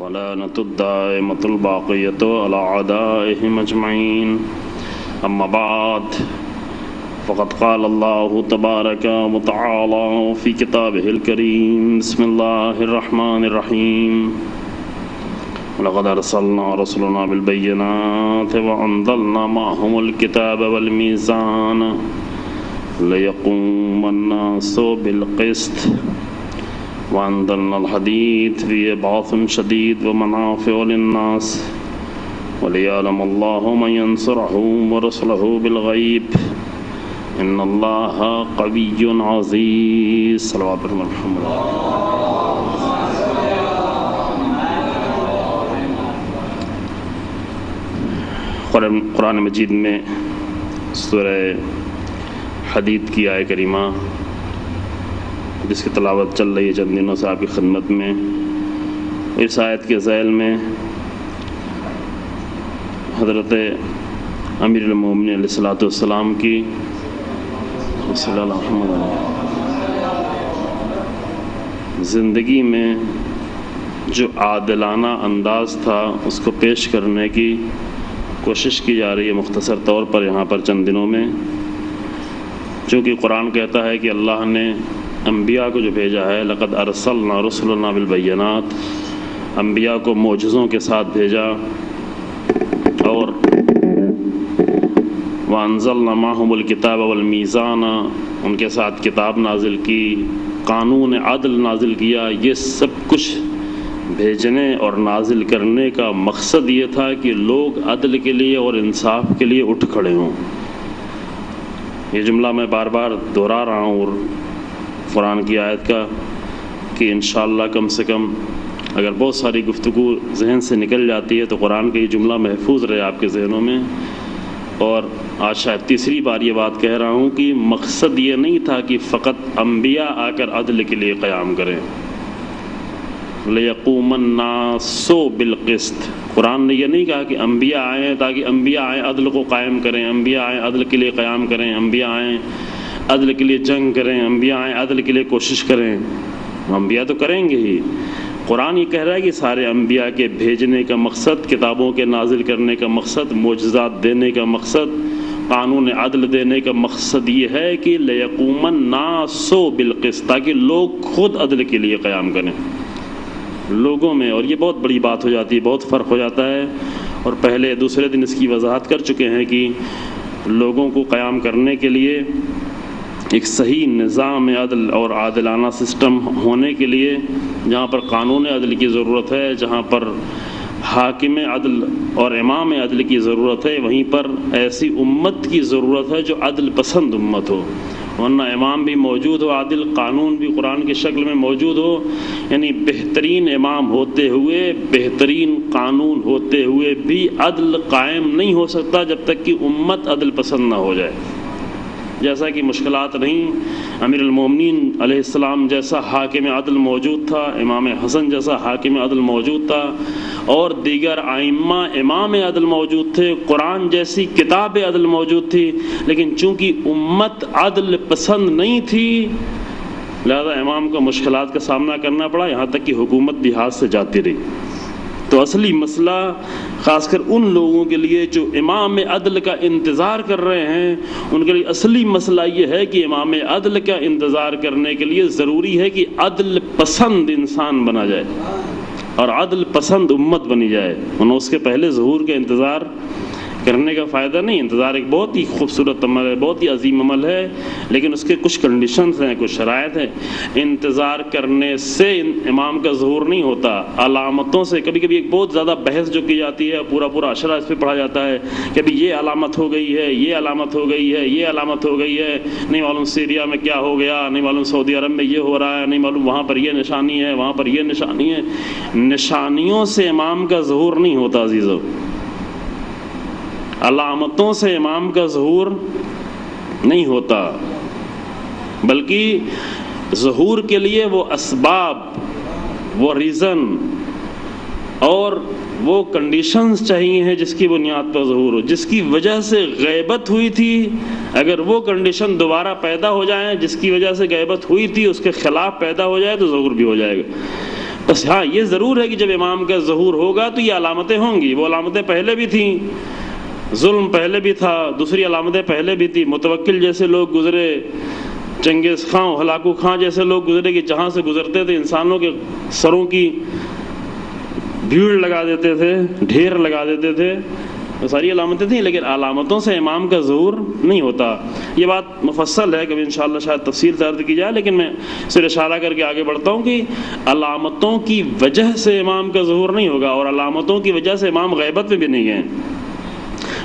ولعنة الدائمة الباقية على أعدائهم أجمعين. أما بعد، فقد قال الله تبارك وتعالى في كتابه الكريم: بسم الله الرحمن الرحيم. ولقد أرسلنا رسلنا بالبينات وأنزلنا معهم الكتاب والميزان ليقوم الناس بالقسط وأنزلنا الحديد فيه بأس شديد ومنافع للناس وليعلم الله من ينصره ورسله بالغيب إن الله قوي عزيز. صلوات محمد. قرآن مجید میں سورہ حدید کی آیت کریمہ جس کی تلاوت چل رہی ہے چند دنوں سے آپ کی خدمت میں، اس آیت کے ذیل میں حضرت امیر المومنین علیہ الصلوۃ والسلام کی صلی اللہ علیہ وسلم زندگی میں جو عادلانہ انداز تھا اس کو پیش کرنے کی کوشش کی جا رہی ہے مختصر طور پر یہاں پر چند دنوں میں، چونکہ قرآن کہتا ہے کہ اللہ نے انبیاء کو جو بھیجا ہے، لقد ارسلنا رسلنا بالبینات، انبیاء کو معجزوں کے ساتھ بھیجا، اور وانزلنا معهم الکتاب والمیزان، ان کے ساتھ کتاب نازل کی، قانون عدل نازل کیا. یہ سب کچھ بھیجنے اور نازل کرنے کا مقصد یہ تھا کہ لوگ عدل کے لیے اور انصاف کے لیے اٹھ کھڑے ہوں. یہ جملہ میں بار بار دہرا رہا ہوں اور قرآن کی آیت کا کہ انشاءاللہ کم سے کم اگر بہت ساری گفتگو ذہن سے نکل جاتی ہے تو قرآن کا یہ جملہ محفوظ رہے آپ کے ذہنوں میں. اور آج شاید تیسری بار یہ بات کہہ رہا ہوں کہ مقصد یہ نہیں تھا کہ فقط انبیاء آ کر عدل کے لیے قیام کریں. لِيَقُومَ النَّاسُ بِالْقِسْطِ، قرآن نے یہ نہیں کہا کہ انبیاء آئیں تاکہ انبیاء آئیں عدل کو قائم کریں، انبیاء آئیں عدل کے لیے قیام کریں، انبیاء آئیں عدل کے لیے جنگ کریں، انبیاء آئیں عدل کے لیے کوشش کریں. انبیاء تو کریں گے ہی. قرآن یہ کہہ رہا ہے کہ سارے انبیاء کے بھیجنے کا مقصد، کتابوں کے نازل کرنے کا مقصد، معجزات دینے کا مقصد، قانون عدل دینے کا مقصد یہ ہے کہ لِيَقُومَ النَّاسُ بِالْقِسْطِ، تاکہ لوگ خود عدل کے لیے قیام کریں لوگوں میں. اور یہ بہت بڑی بات ہو جاتی ہے، بہت فرق ہو جاتا ہے، اور پہلے دوسرے دن اس کی وضاحت کر چکے ہیں کہ لوگوں کو قیام کرنے کے لیے ایک صحیح نظام عدل اور عادلانہ سسٹم ہونے کے لیے جہاں پر قانون عدل کی ضرورت ہے، جہاں پر حاکم عدل اور امام عدل کی ضرورت ہے، وہیں پر ایسی امت کی ضرورت ہے جو عدل پسند امت ہو. ورنہ امام بھی موجود ہو عادل، قانون بھی قرآن کی شکل میں موجود ہو، یعنی بہترین امام ہوتے ہوئے، بہترین قانون ہوتے ہوئے بھی عدل قائم نہیں ہو سکتا جب تک کہ امت عدل پسند نہ ہو جائے. جیسا کہ مشکلات نہیں، امیر المومنین علیہ السلام جیسا حاکم عدل موجود تھا، امام حسن جیسا حاکم عدل موجود تھا، اور دیگر ائمہ امام عدل موجود تھے، قرآن جیسی کتاب عدل موجود تھی، لیکن چونکہ امت عدل پسند نہیں تھی لہذا امام کو مشکلات کا سامنا کرنا پڑا، یہاں تک کہ حکومت بھی ہاتھ سے جاتی رہی. تو اصلی مسئلہ خاص کر ان لوگوں کے لیے جو امام عدل کا انتظار کر رہے ہیں، ان کے لیے اصلی مسئلہ یہ ہے کہ امام عدل کا انتظار کرنے کے لیے ضروری ہے کہ عدل پسند انسان بنا جائے اور عدل پسند امت بنی جائے. انہوں اس کے پہلے ظہور کا انتظار کرنے کا فائدہ نہیں. انتظار ایک بہت ہی خوبصورت عمل ہے، بہت ہی عظیم عمل ہے، لیکن اس کے کچھ کنڈیشنز ہیں، کچھ شرائط ہیں. انتظار کرنے سے امام کا ظہور نہیں ہوتا، علامتوں سے. کبھی کبھی ایک بہت زیادہ بحث جو کی جاتی ہے، پورا عشرہ اس پہ پڑھا جاتا ہے کہ ابھی یہ علامت ہو گئی ہے، یہ علامت ہو گئی ہے، یہ علامت ہو گئی ہے، نہیں معلوم سیریا میں کیا ہو گیا، نہیں معلوم سعودی عرب میں یہ ہو رہا ہے، نہیں معلوم وہاں پر یہ نشانی ہے، وہاں پر یہ نشانی ہے. نشانیوں سے امام کا ظہور نہیں ہوتا عزیزو، علامتوں سے امام کا ظہور نہیں ہوتا، بلکہ ظہور کے لیے وہ اسباب، وہ ریزن اور وہ کنڈیشنز چاہیے ہیں جس کی بنیاد پر ظہور ہو. جس کی وجہ سے غیبت ہوئی تھی، اگر وہ کنڈیشن دوبارہ پیدا ہو جائیں جس کی وجہ سے غیبت ہوئی تھی اس کے خلاف پیدا ہو جائے تو ظہور بھی ہو جائے گا. بس ہاں یہ ضرور ہے کہ جب امام کا ظہور ہوگا تو یہ علامتیں ہوں گی. وہ علامتیں پہلے بھی تھیں، ظلم پہلے بھی تھا، دوسری علامتیں پہلے بھی تھی. متوکل جیسے لوگ گزرے، چنگیز خان، ہلاکو خان جیسے لوگ گزرے کہ جہاں سے گزرتے تھے انسانوں کے سروں کی بھیڑ لگا دیتے تھے، ڈھیر لگا دیتے تھے. وہ ساری علامتیں تھیں، لیکن علامتوں سے امام کا ظہور نہیں ہوتا. یہ بات مفصل ہے، کبھی انشاءاللہ شاید تفصیل سے عرض کی جائے، لیکن میں صرف اشارہ کر کے آگے بڑھتا ہوں کہ علامتوں کی وجہ سے امام کا ظہور نہیں ہوگا، اور علامتوں کی وجہ سے امام غیبت میں بھی نہیں ہیں.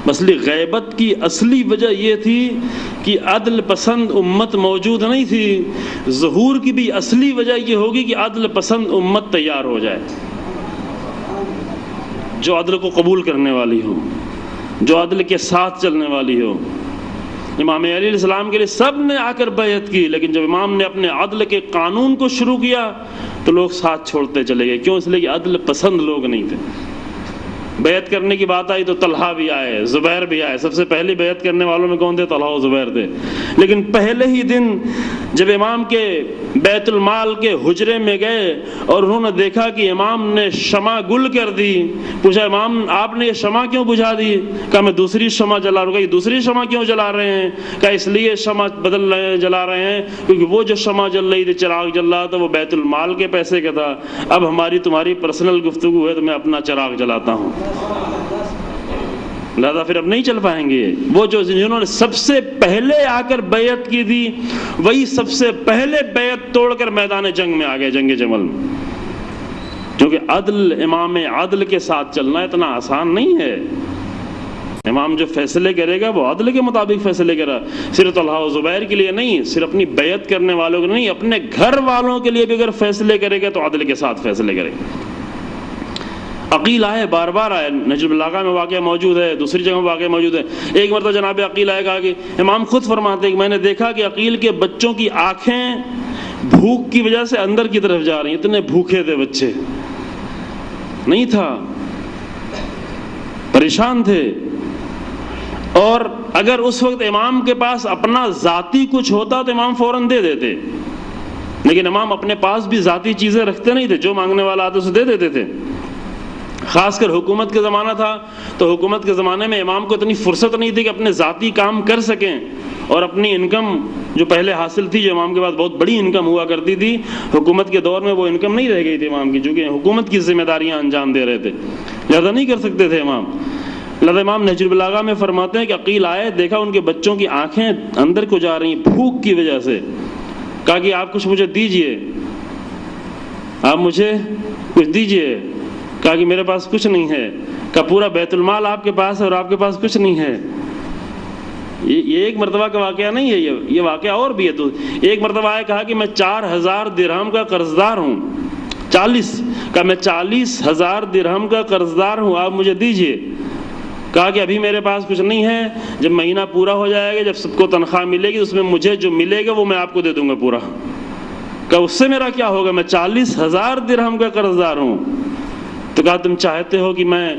مسئلہ غیبت کی اصلی وجہ یہ تھی کہ عدل پسند امت موجود نہیں تھی. ظہور کی بھی اصلی وجہ یہ ہوگی کہ عدل پسند امت تیار ہو جائے، جو عدل کو قبول کرنے والی ہو، جو عدل کے ساتھ چلنے والی ہو. امام علیہ السلام کے لیے سب نے آ کر بیعت کی، لیکن جب امام نے اپنے عدل کے قانون کو شروع کیا تو لوگ ساتھ چھوڑتے چلے گئے. کیوں؟ اس لیے کہ عدل پسند لوگ نہیں تھے. بیعت کرنے کی بات آئی تو طلحہ بھی آئے، زبیر بھی آئے. سب سے پہلی بیعت کرنے والوں میں کون تھے؟ طلحہ و زبیر تھے. لیکن پہلے ہی دن جب امام کے بیت المال کے حجرے میں گئے اور انہوں نے دیکھا کہ امام نے شمع گل کر دی، پوچھا امام آپ نے یہ شمع کیوں بجھا دی؟ کہا میں دوسری شمع جلا رہا ہوں. یہ دوسری شمع کیوں جلا رہے ہیں؟ کہا اس لیے شمع بدل رہے ہیں، جلا رہے ہیں کیونکہ وہ جو شمع جل رہی تھی، چراغ جل رہا تھا، وہ بیت المال کے پیسے کا تھا. اب ہماری تمہاری پرسنل گفتگو ہے تو میں اپنا چراغ جلاتا ہوں، لہذا پھر اب نہیں چل پائیں گے. وہ جو جنہوں نے سب سے پہلے آ کر بیعت کی تھی وہی سب سے پہلے بیعت توڑ کر میدان جنگ میں آ گئے، جنگ جمل میں. کیونکہ عدل، امام عدل کے ساتھ چلنا اتنا آسان نہیں ہے. امام جو فیصلے کرے گا وہ عدل کے مطابق فیصلے کرے. صرف طلحہ و زبیر کے لیے نہیں، صرف اپنی بیعت کرنے والوں کے نہیں، اپنے گھر والوں کے لیے بھی اگر فیصلے کرے گا تو عدل کے ساتھ فیصلے کرے گا. عقیل آئے، بار بار آئے. نجم البلاغہ میں واقعہ موجود ہے، دوسری جگہ میں واقعہ موجود ہے. ایک مرتبہ جناب عقیل آئے، کہا کہ امام خود فرماتے ہیں کہ میں نے دیکھا کہ عقیل کے بچوں کی آنکھیں بھوک کی وجہ سے اندر کی طرف جا رہی ہیں. اتنے بھوکے تھے بچے، نہیں تھا، پریشان تھے. اور اگر اس وقت امام کے پاس اپنا ذاتی کچھ ہوتا تو امام فوراً دے دیتے، لیکن امام اپنے پاس بھی ذاتی چیزیں رکھتے نہیں تھے. جو مانگنے والا آتا اسے دے دیتے تھے. خاص کر حکومت کا زمانہ تھا تو حکومت کے زمانے میں امام کو اتنی فرصت نہیں تھی کہ اپنے ذاتی کام کر سکیں، اور اپنی انکم جو پہلے حاصل تھی، جو امام کے پاس بہت بڑی انکم ہوا کرتی تھی، حکومت کے دور میں وہ انکم نہیں رہ گئی تھی امام کی، چونکہ حکومت کی ذمہ داریاں انجام دے رہے تھے، لہذا نہیں کر سکتے تھے امام. لہذا امام نہج البلاغہ میں فرماتے ہیں کہ عقیل آئے، دیکھا ان کے بچوں کی آنکھیں اندر کو جا رہی بھوک کی وجہ سے. کہا کہ آپ کچھ مجھے دیجئے، آپ مجھے کچھ دیجئے. کہا کہ میرے پاس کچھ نہیں ہے. کہا پورا بیت المال آپ کے پاس ہے اور آپ کے پاس کچھ نہیں ہے. یہ ایک مرتبہ کا واقعہ نہیں ہے، یہ واقعہ اور بھی ہے. تو ایک مرتبہ آیا، کہا کہ میں 4000 درہم کا قرض دار ہوں. 40، کہا میں 40,000 درہم کا قرض دار ہوں، آپ مجھے دیجئے. کہا کہ ابھی میرے پاس کچھ نہیں ہے، جب مہینہ پورا ہو جائے گا، جب سب کو تنخواہ ملے گی اس میں مجھے جو ملے گا وہ میں آپ کو دے دوں گا پورا. کہا اس سے میرا کیا ہوگا، میں 40,000 درہم کا قرض دار ہوں. تو کہا تم چاہتے ہو کہ میں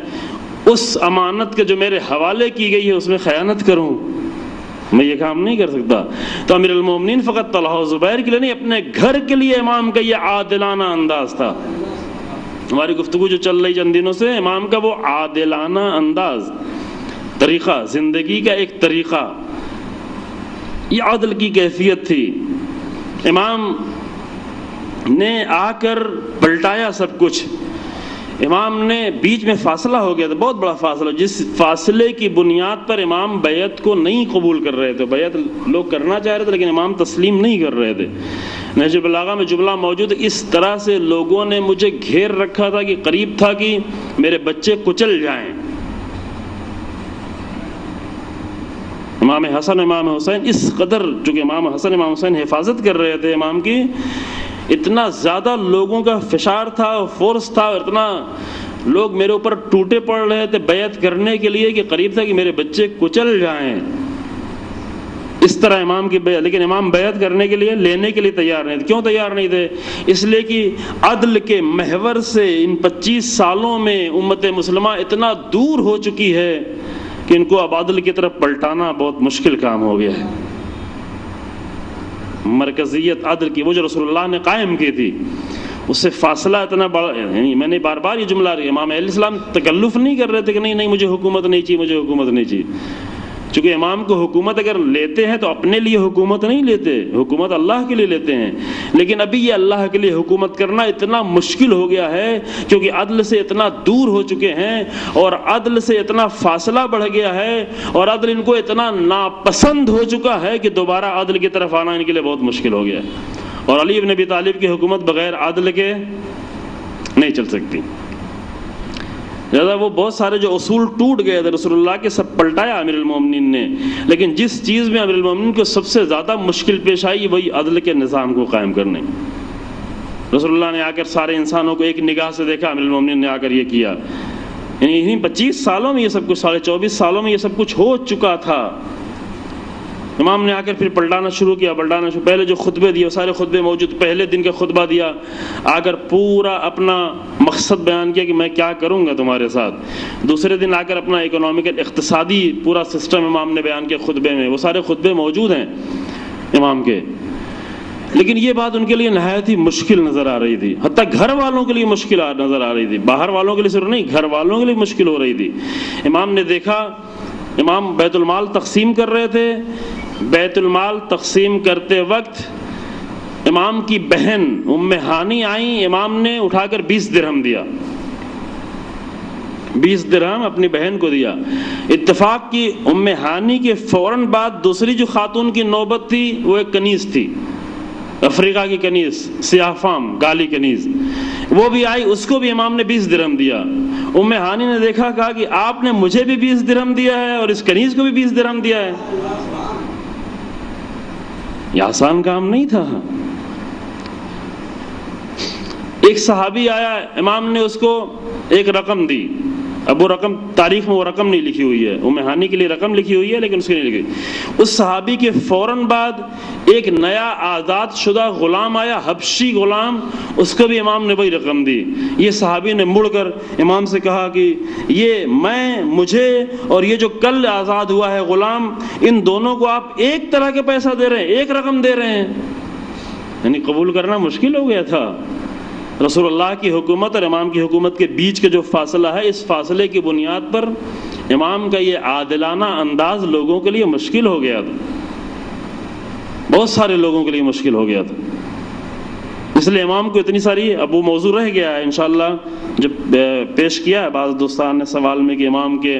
اس امانت کے جو میرے حوالے کی گئی ہے اس میں خیانت کروں؟ میں یہ کام نہیں کر سکتا. تو امیر المومنین فقط طلحہ و زبیر کے لیے نہیں، اپنے گھر کے لیے امام کا یہ عادلانہ انداز تھا. ہماری گفتگو جو چل رہی چند دنوں سے، امام کا وہ عادلانہ انداز، طریقہ، زندگی کا ایک طریقہ، یہ عدل کی کیفیت تھی. امام نے آ کر پلٹایا سب کچھ. امام نے بیچ میں فاصلہ ہو گیا تھا، بہت بڑا فاصلہ، جس فاصلے کی بنیاد پر امام بیعت کو نہیں قبول کر رہے تھے. بیعت لوگ کرنا چاہ رہے تھے لیکن امام تسلیم نہیں کر رہے تھے. نہج البلاغہ میں جملہ موجود ہے، اس طرح سے لوگوں نے مجھے گھیر رکھا تھا کہ قریب تھا کہ میرے بچے کچل جائیں. امام حسن امام حسین اس قدر، چونکہ امام حسن امام حسین حفاظت کر رہے تھے امام کی، اتنا زیادہ لوگوں کا فشار تھا، فورس تھا، اور اتنا لوگ میرے اوپر ٹوٹے پڑ رہے تھے بیعت کرنے کے لیے کہ قریب تھا کہ میرے بچے کچل جائیں. اس طرح امام کی بیعت، لیکن امام بیعت کرنے کے لیے، لینے کے لیے تیار نہیں تھے. کیوں تیار نہیں تھے؟ اس لیے کہ عدل کے محور سے ان 25 سالوں میں امت مسلمہ اتنا دور ہو چکی ہے کہ ان کو اب عدل کی طرف پلٹانا بہت مشکل کام ہو گیا ہے. مرکزیت عدل کی، وہ جو رسول اللہ نے قائم کی تھی، اس سے فاصلہ اتنا بڑا، یعنی میں نے بار بار یہ جملہ، امام علیہ السلام تکلف نہیں کر رہے تھے کہ نہیں مجھے حکومت نہیں چاہیے، مجھے حکومت نہیں چاہیے. چونکہ امام کو حکومت اگر لیتے ہیں تو اپنے لیے حکومت نہیں لیتے، حکومت اللہ کے لیے لیتے ہیں. لیکن ابھی یہ اللہ کے لیے حکومت کرنا اتنا مشکل ہو گیا ہے کیونکہ عدل سے اتنا دور ہو چکے ہیں اور عدل سے اتنا فاصلہ بڑھ گیا ہے اور عدل ان کو اتنا ناپسند ہو چکا ہے کہ دوبارہ عدل کی طرف آنا ان کے لیے بہت مشکل ہو گیا ہے. اور علی بن ابی طالب کی حکومت بغیر عدل کے نہیں چل سکتی. وہ بہت سارے جو اصول ٹوٹ گئے تھے رسول اللہ کے سب پلٹایا امیر المومنین نے، لیکن جس چیز میں امیر المومنین کو سب سے زیادہ مشکل پیش آئی وہی عدل کے نظام کو قائم کرنے. رسول اللہ نے آ کر سارے انسانوں کو ایک نگاہ سے دیکھا، امیر المومنین نے آ کر یہ کیا. یعنی انہیں 25 سالوں میں یہ سب کچھ، 24.5 سالوں میں یہ سب کچھ ہو چکا تھا. امام نے آ کر پھر پلٹانا شروع کیا. پہلے جو خطبے دیے سارے خطبے موجود، پہلے دن کا خطبہ دیا، آ کر پورا اپنا مقصد بیان کیا کہ میں کیا کروں گا تمہارے ساتھ. دوسرے دن آ کر اپنا اکنامکل اقتصادی پورا سسٹم امام نے بیان کیا خطبے میں. وہ سارے خطبے موجود ہیں امام کے. لیکن یہ بات ان کے لیے نہایت ہی مشکل نظر آ رہی تھی، حتیٰ گھر والوں کے لیے مشکل نظر آ رہی تھی. باہر والوں کے لیے صرف نہیں، گھر والوں کے لیے مشکل ہو رہی تھی. امام نے دیکھا، امام بیت المال تقسیم کر رہے تھے. بیت المال تقسیم کرتے وقت امام کی بہن ام ہانی آئیں، امام نے اٹھا کر 20 درہم دیا. 20 درہم اپنی بہن کو دیا. اتفاق کی ام ہانی کے فوراً بعد دوسری جو خاتون کی نوبت تھی وہ ایک کنیز تھی، افریقہ کی کنیز، سیاہ فام کالی کنیز. وہ بھی آئی، اس کو بھی امام نے 20 درہم دیا. ام ہانی نے دیکھا، کہا کہ آپ نے مجھے بھی 20 درہم دیا ہے اور اس کنیز کو بھی 20 درہم دیا ہے. یہ آسان کام نہیں تھا. ایک صحابی آیا، امام نے اس کو ایک رقم دی. اب وہ رقم تاریخ میں وہ رقم نہیں لکھی ہوئی ہے، ام ہانی کے لیے رقم لکھی ہوئی ہے لیکن اس کی نہیں لکھی. اس صحابی کے فوراً بعد ایک نیا آزاد شدہ غلام آیا، حبشی غلام، اس کو بھی امام نے وہی رقم دی. یہ صحابی نے مڑ کر امام سے کہا کہ یہ مجھے اور یہ جو کل آزاد ہوا ہے غلام، ان دونوں کو آپ ایک طرح کے پیسہ دے رہے ہیں، ایک رقم دے رہے ہیں. یعنی قبول کرنا مشکل ہو گیا تھا. رسول اللہ کی حکومت اور امام کی حکومت کے بیچ کا جو فاصلہ ہے، اس فاصلے کی بنیاد پر امام کا یہ عادلانہ انداز لوگوں کے لیے مشکل ہو گیا تھا، بہت سارے لوگوں کے لیے مشکل ہو گیا تھا. اس لیے امام کو اتنی ساری، اب وہ موضوع رہ گیا ہے انشاءاللہ جب پیش کیا ہے بعض دوستان نے سوال میں کہ امام کے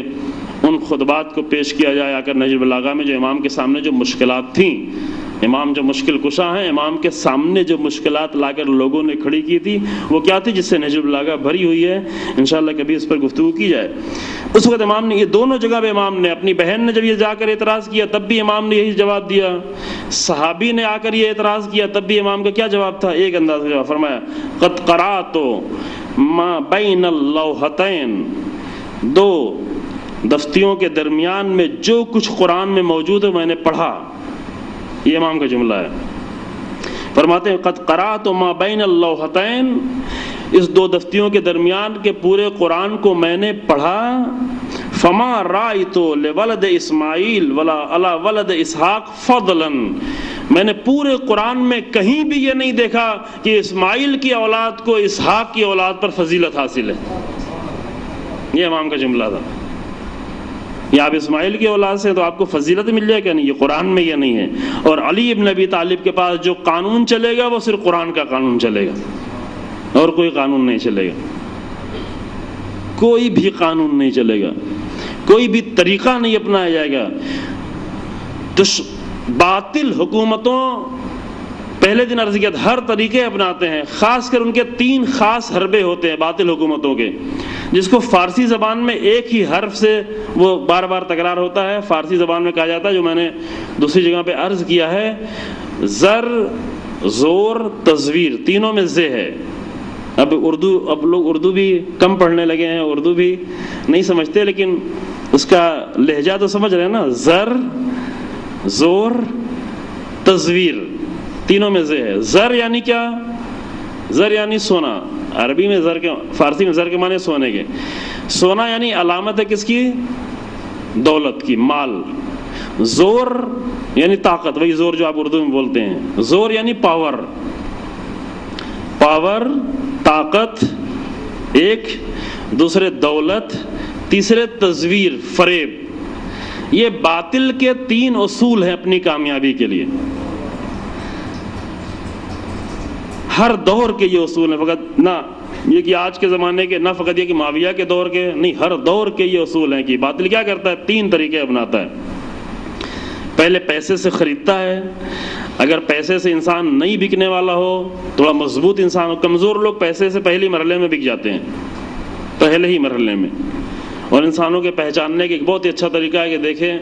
ان خطبات کو پیش کیا جائے آ کر نہج البلاغہ میں، جو امام کے سامنے جو مشکلات تھیں. امام جو مشکل کشا ہیں، امام کے سامنے جو مشکلات لا کر لوگوں نے کھڑی کی تھی وہ کیا تھی جس سے نہج البلاغہ بھری ہوئی ہے. انشاءاللہ کبھی اس پر گفتگو کی جائے. اس وقت امام نے یہ دونوں جگہ پہ امام نے، اپنی بہن نے جب یہ جا کر اعتراض کیا تب بھی امام نے یہی جواب دیا، صحابی نے آ کر یہ اعتراض کیا تب بھی امام کا کیا جواب تھا؟ ایک انداز میں جواب فرمایا، قد قرأت ما بین اللوحتین، دو دفتیوں کے درمیان میں جو کچھ قرآن میں موجود ہے میں نے پڑھا. یہ امام کا جملہ ہے. فرماتے ہیں قد قرأت ما بین اللوحتین، اس دو دفتیوں کے درمیان کے پورے قرآن کو میں نے پڑھا. فما رأیت لولد اسماعیل ولا علی ولد اسحاق فضلا، میں نے پورے قرآن میں کہیں بھی یہ نہیں دیکھا کہ اسماعیل کی اولاد کو اسحاق کی اولاد پر فضیلت حاصل ہے. یہ امام کا جملہ تھا. یا آپ اسماعیل کی اولاد سے تو آپ کو فضیلت مل جائے گا، نہیں، یہ قرآن میں یہ نہیں ہے. اور علی ابن ابی طالب کے پاس جو قانون چلے گا وہ صرف قرآن کا قانون چلے گا اور کوئی قانون نہیں چلے گا. کوئی بھی قانون نہیں چلے گا، کوئی بھی طریقہ نہیں اپنایا جائے گا. تو باطل حکومتوں، پہلے دن عرض کیا تھا، ہر طریقے اپناتے ہیں. خاص کر ان کے 3 خاص حربے ہوتے ہیں باطل حکومتوں کے، جس کو فارسی زبان میں ایک ہی حرف سے وہ بار بار تکرار ہوتا ہے. فارسی زبان میں کہا جاتا ہے، جو میں نے دوسری جگہ پہ عرض کیا ہے، زر، زور، تزویر، تینوں میں زے ہے. اب لوگ اردو بھی کم پڑھنے لگے ہیں، اردو بھی نہیں سمجھتے، لیکن اس کا لہجہ تو سمجھ رہے ہیں نا. زر، زور، تزویر، تینوں میں زے ہے. زر یعنی کیا؟ زر یعنی سونا. عربی میں زر کے، فارسی میں زر کے معنی سونے کے. سونا یعنی علامت ہے کس کی؟ دولت کی، مال. زور یعنی طاقت، وہی زور جو آپ اردو میں بولتے ہیں. زور یعنی پاور. پاور طاقت ایک، دوسرے دولت، تیسرے تزویر فریب. یہ باطل کے 3 اصول ہیں اپنی کامیابی کے لیے. ہر دور کے یہ اصول ہیں، فقط نہ یہ کہ آج کے زمانے کے، نہ فقط یہ کہ معاویہ کے دور کے، نہیں، ہر دور کے یہ اصول ہیں کہ باطل کیا کرتا ہے، 3 طریقے اپناتا ہے. پہلے پیسے سے خریدتا ہے. اگر پیسے سے انسان نہیں بکنے والا ہو، تھوڑا مضبوط انسان ہو. کمزور لوگ پیسے سے پہلے مرحلے میں بک جاتے ہیں، پہلے ہی مرحلے میں. اور انسانوں کے پہچاننے کا ایک بہت ہی اچھا طریقہ ہے کہ دیکھیں،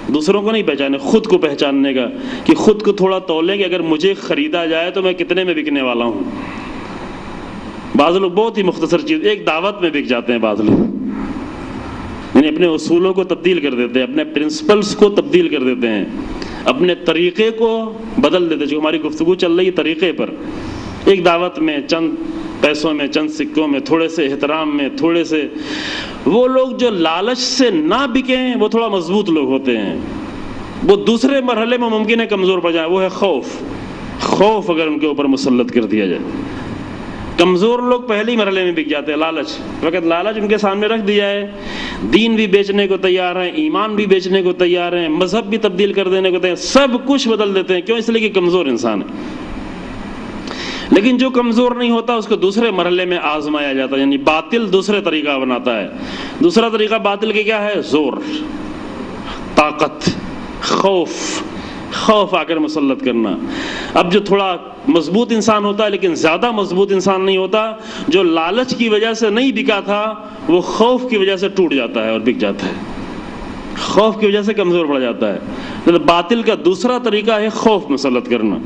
دوسروں کو نہیں پہچانے، خود کو پہچاننے کا، کہ خود کو تھوڑا تولیں کہ اگر مجھے خریدا جائے تو میں کتنے میں بکنے والا ہوں. بعض لوگ بہت ہی مختصر چیز، ایک دعوت میں بک جاتے ہیں. بعض لوگ یعنی اپنے اصولوں کو تبدیل کر دیتے ہیں، اپنے پرنسپلز کو تبدیل کر دیتے ہیں، اپنے طریقے کو بدل دیتے ہیں. جو ہماری گفتگو چل رہی ہے طریقے پر، ایک دعوت میں چند پیسوں میں، چند سکوں میں، تھوڑے سے احترام میں، تھوڑے سے، وہ لوگ جو لالچ سے نہ بکیں وہ تھوڑا مضبوط لوگ ہوتے ہیں. وہ دوسرے مرحلے میں ممکن ہے کمزور پڑ جائیں. وہ ہے خوف اگر ان کے اوپر مسلط کر دیا جائے. کمزور لوگ پہلے ہی مرحلے میں بک جاتے ہیں. لالچ، وقت لالچ ان کے سامنے رکھ دیا ہے، دین بھی بیچنے کو تیار ہیں، ایمان بھی بیچنے کو تیار ہیں، مذہب بھی تبدیل کر دینے کو تیار ہیں، سب کچھ بدل دیتے ہیں. کیوں؟ اس لیے کہ کمزور انسان ہے. لیکن جو کمزور نہیں ہوتا اس کو دوسرے مرحلے میں آزمایا جاتا ہے. یعنی باطل دوسرے طریقہ بناتا ہے. دوسرا طریقہ باطل کے کیا ہے؟ زور، طاقت، خوف آ کر مسلط کرنا. اب جو تھوڑا مضبوط انسان ہوتا ہے لیکن زیادہ مضبوط انسان نہیں ہوتا، جو لالچ کی وجہ سے نہیں بکا تھا وہ خوف کی وجہ سے ٹوٹ جاتا ہے اور بک جاتا ہے، خوف کی وجہ سے کمزور پڑ جاتا ہے. باطل کا دوسرا طریقہ ہے خوف مسلط کرنا.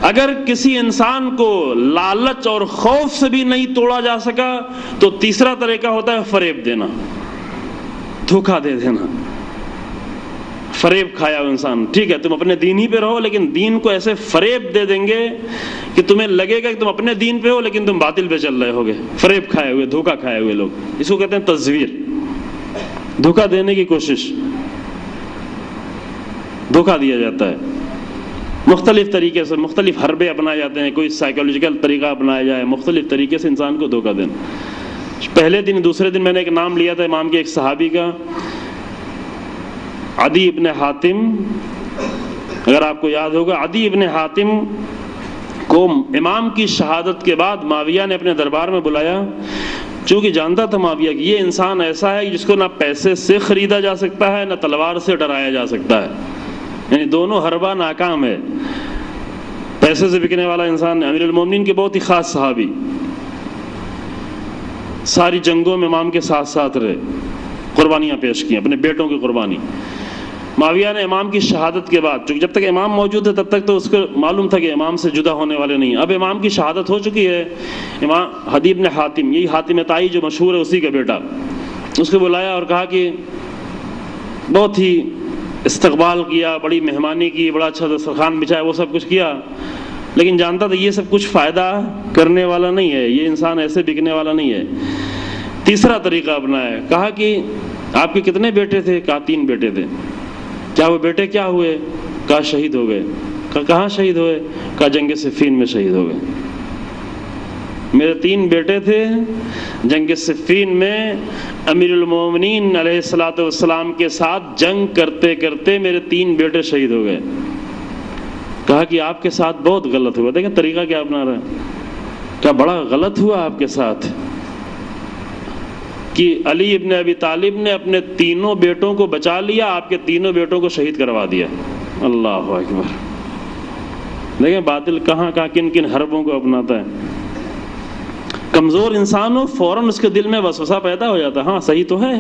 اگر کسی انسان کو لالچ اور خوف سے بھی نہیں توڑا جا سکا تو تیسرا طریقہ ہوتا ہے فریب دینا، دھوکہ دے دینا. فریب کھایا ہوا انسان، ٹھیک ہے تم اپنے دین ہی پہ رہو لیکن دین کو ایسے فریب دے دیں گے کہ تمہیں لگے گا کہ تم اپنے دین پہ ہو لیکن تم باطل پہ چل رہے ہوگے. فریب کھائے ہوئے، دھوکہ کھائے ہوئے لوگ، اس کو کہتے ہیں تزویر. دھوکہ دینے کی کوشش، دھوکہ دیا جاتا ہے. مختلف طریقے سے مختلف حربے اپنائے جاتے ہیں. کوئی سائیکولوجیکل طریقہ اپنایا جائے، مختلف طریقے سے انسان کو دھوکہ دینا. پہلے دن دوسرے دن میں نے ایک نام لیا تھا امام کے ایک صحابی کا، عدی ابن حاتم. اگر آپ کو یاد ہوگا، عدی ابن حاتم کو امام کی شہادت کے بعد معاویہ نے اپنے دربار میں بلایا، چونکہ جانتا تھا معاویہ کہ یہ انسان ایسا ہے جس کو نہ پیسے سے خریدا جا سکتا ہے نہ تلوار سے ڈرایا جا سکتا ہے. یعنی دونوں حربہ ناکام ہے. پیسے سے بکنے والا انسان، امیر المومنین کے بہت ہی خاص صحابی، ساری جنگوں میں امام کے ساتھ ساتھ رہے، قربانیاں پیش کی، اپنے بیٹوں کی قربانی. معاویہ نے امام کی شہادت کے بعد، چونکہ جب تک امام موجود ہے تب تک تو اس کو معلوم تھا کہ امام سے جدا ہونے والے نہیں. اب امام کی شہادت ہو چکی ہے، امام عدی بن حاتم، یہی حاتم طائی جو مشہور ہے اسی کا بیٹا، اس کو بلایا اور کہا کہ بہت ہی استقبال کیا، بڑی مہمانی کی، بڑا اچھا دسترخوان بچھایا، وہ سب کچھ کیا، لیکن جانتا تھا یہ سب کچھ فائدہ کرنے والا نہیں ہے، یہ انسان ایسے بکنے والا نہیں ہے. تیسرا طریقہ اپنایا، کہا کہ آپ کے کتنے بیٹے تھے؟ کہا 3 بیٹے تھے. کیا وہ بیٹے کیا ہوئے؟ کہا شہید ہو گئے. کہا کہاں شہید ہوئے؟ کہا جنگ صفین میں شہید ہو گئے. میرے 3 بیٹے تھے، جنگ صفین میں امیر المومنین علیہ الصلوۃ والسلام کے ساتھ جنگ کرتے کرتے میرے 3 بیٹے شہید ہو گئے. کہا کہ آپ کے ساتھ بہت غلط ہوا. دیکھیں طریقہ کیا اپنا رہا ہے. کہا بڑا غلط ہوا آپ کے ساتھ کہ علی ابن ابی طالب نے اپنے 3 بیٹوں کو بچا لیا، آپ کے 3 بیٹوں کو شہید کروا دیا. اللہ اکبر. دیکھیں باطل کہاں کہاں کن کن حربوں کو اپناتا ہے. کمزور انسان ہو فوراً اس کے دل میں وسوسہ پیدا ہو جاتا ہے، ہاں صحیح تو ہے،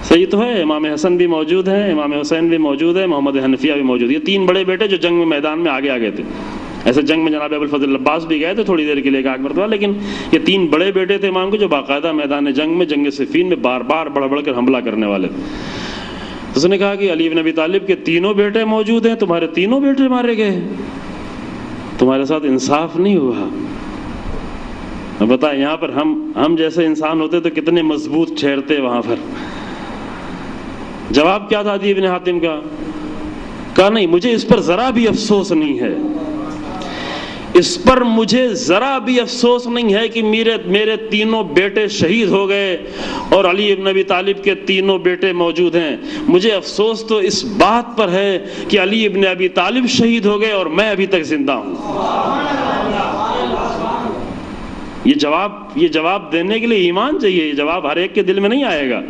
صحیح تو ہے. امام حسن بھی موجود ہیں، امام حسین بھی موجود ہے، محمد حنفیہ بھی موجود. یہ 3 بڑے بیٹے جو جنگ میں میدان میں آگے تھے. ایسے جنگ میں جناب ابوالفضل عباس بھی گئے تھے تھوڑی دیر کے لیے ایک مرتبہ، لیکن یہ 3 بڑے بیٹے تھے امام کے جو باقاعدہ میدان جنگ میں، جنگ صفین میں بار بار بڑھ کر حملہ کرنے والے تھے. اس نے کہا کہ علی بن ابی طالب کے 3 بیٹے موجود ہیں، تمہارے 3 بیٹے مارے گئے، تمہارے ساتھ انصاف نہیں ہوا. اب بتائیں یہاں پر ہم جیسے انسان ہوتے تو کتنے مضبوط ٹھہرتے وہاں پر. جواب کیا تھا عدی ابن حاتم کا؟ کہا نہیں، مجھے اس پر ذرا بھی افسوس نہیں ہے اس پر مجھے ذرا بھی افسوس نہیں ہے کہ میرے تینوں بیٹے شہید ہو گئے اور علی ابن ابی طالب کے تینوں بیٹے موجود ہیں. مجھے افسوس تو اس بات پر ہے کہ علی ابن ابی طالب شہید ہو گئے اور میں ابھی تک زندہ ہوں. یہ جواب دینے کے لیے ایمان چاہیے. یہ جواب ہر ایک کے دل میں نہیں آئے گا.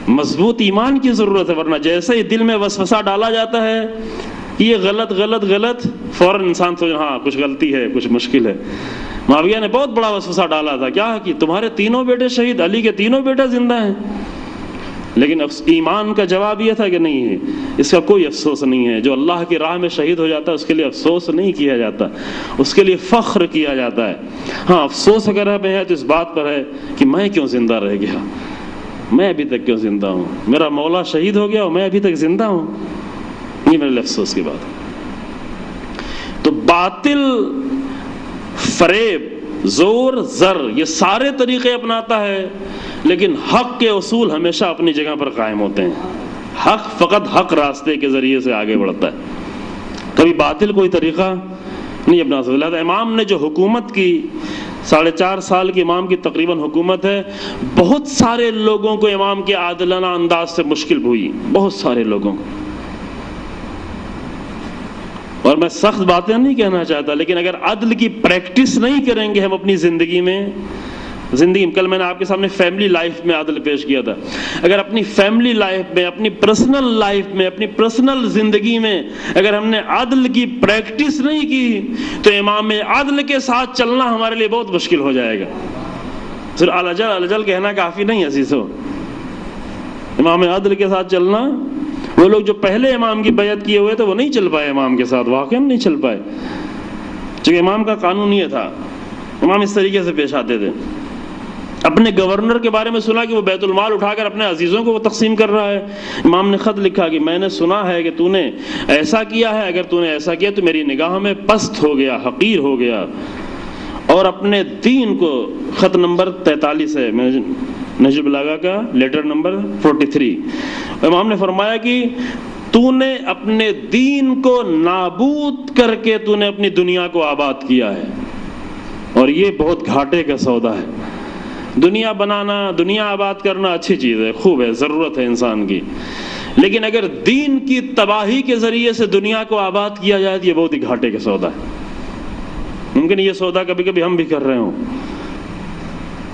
مضبوط ایمان کی ضرورت ہے، ورنہ جیسے ہی دل میں وسوسہ ڈالا جاتا ہے یہ غلط غلط غلط، فوراً انسان سوچ ہاں کچھ غلطی ہے، کچھ مشکل ہے. معاویہ نے بہت بڑا وسوسہ ڈالا تھا، کیا کہ تمہارے تینوں بیٹے شہید، علی کے تینوں بیٹے زندہ ہیں. لیکن ایمان کا جواب یہ تھا کہ نہیں ہے، اس کا کوئی افسوس نہیں ہے. جو اللہ کی راہ میں شہید ہو جاتا ہے اس کے لیے افسوس نہیں کیا جاتا، اس کے لیے فخر کیا جاتا ہے. ہاں افسوس اگر ہمیں ہے تو اس بات پر ہے کہ میں کیوں زندہ رہ گیا، میں ابھی تک کیوں زندہ ہوں، میرا مولا شہید ہو گیا اور میں ابھی تک زندہ ہوں. یہ میرے لیے افسوس کی بات ہے. تو باطل، فریب، زور، زر، یہ سارے طریقے اپناتا ہے، لیکن حق کے اصول ہمیشہ اپنی جگہ پر قائم ہوتے ہیں. حق فقط حق راستے کے ذریعے سے آگے بڑھتا ہے، کبھی باطل کوئی طریقہ نہیں اپنا سکتا. لہذا امام نے جو حکومت کی، 4.5 سال کی امام کی تقریباً حکومت ہے، بہت سارے لوگوں کو امام کے عادلانہ انداز سے مشکل ہوئی، بہت سارے لوگوں کو. اور میں سخت باتیں نہیں کہنا چاہتا، لیکن اگر عدل کی پریکٹس نہیں کریں گے ہم اپنی زندگی میں، کل میں نے آپ کے سامنے فیملی لائف میں عدل پیش کیا تھا، اگر اپنی فیملی لائف میں، اپنی پرسنل لائف میں، اپنی پرسنل زندگی میں اگر ہم نے عدل کی پریکٹس نہیں کی تو امام عدل کے ساتھ چلنا ہمارے لیے بہت مشکل ہو جائے گا. صرف الجل کہنا کافی نہیں عزیزو. امام عدل کے ساتھ چلنا، وہ لوگ جو پہلے امام کی بیعت کیے ہوئے تھے وہ نہیں چل پائے امام کے ساتھ، واقعا نہیں چل پائے، چونکہ امام کا قانون یہ تھا. امام اس طریقے سے پیش آتے تھے. اپنے گورنر کے بارے میں سنا کہ وہ بیت المال اٹھا کر اپنے عزیزوں کو وہ تقسیم کر رہا ہے. امام نے خط لکھا کہ میں نے سنا ہے کہ تو نے ایسا کیا ہے، اگر تو نے ایسا کیا تو میری نگاہ میں پست ہو گیا، حقیر ہو گیا. اور اپنے دین کو، خط نمبر 43 ہے نہج البلاغہ کا، لیٹر نمبر 43. امام نے فرمایا کہ تو نے اپنے دین کو نابود کر کے تو نے اپنی دنیا کو آباد کیا ہے، اور یہ بہت گھاٹے کا سودا ہے. دنیا بنانا، دنیا آباد کرنا اچھی چیز ہے، خوب ہے، ضرورت ہے انسان کی، لیکن اگر دین کی تباہی کے ذریعے سے دنیا کو آباد کیا جائے تو یہ بہت ہی گھاٹے کا سودا ہے. ممکن یہ سودا کبھی کبھی ہم بھی کر رہے ہوں.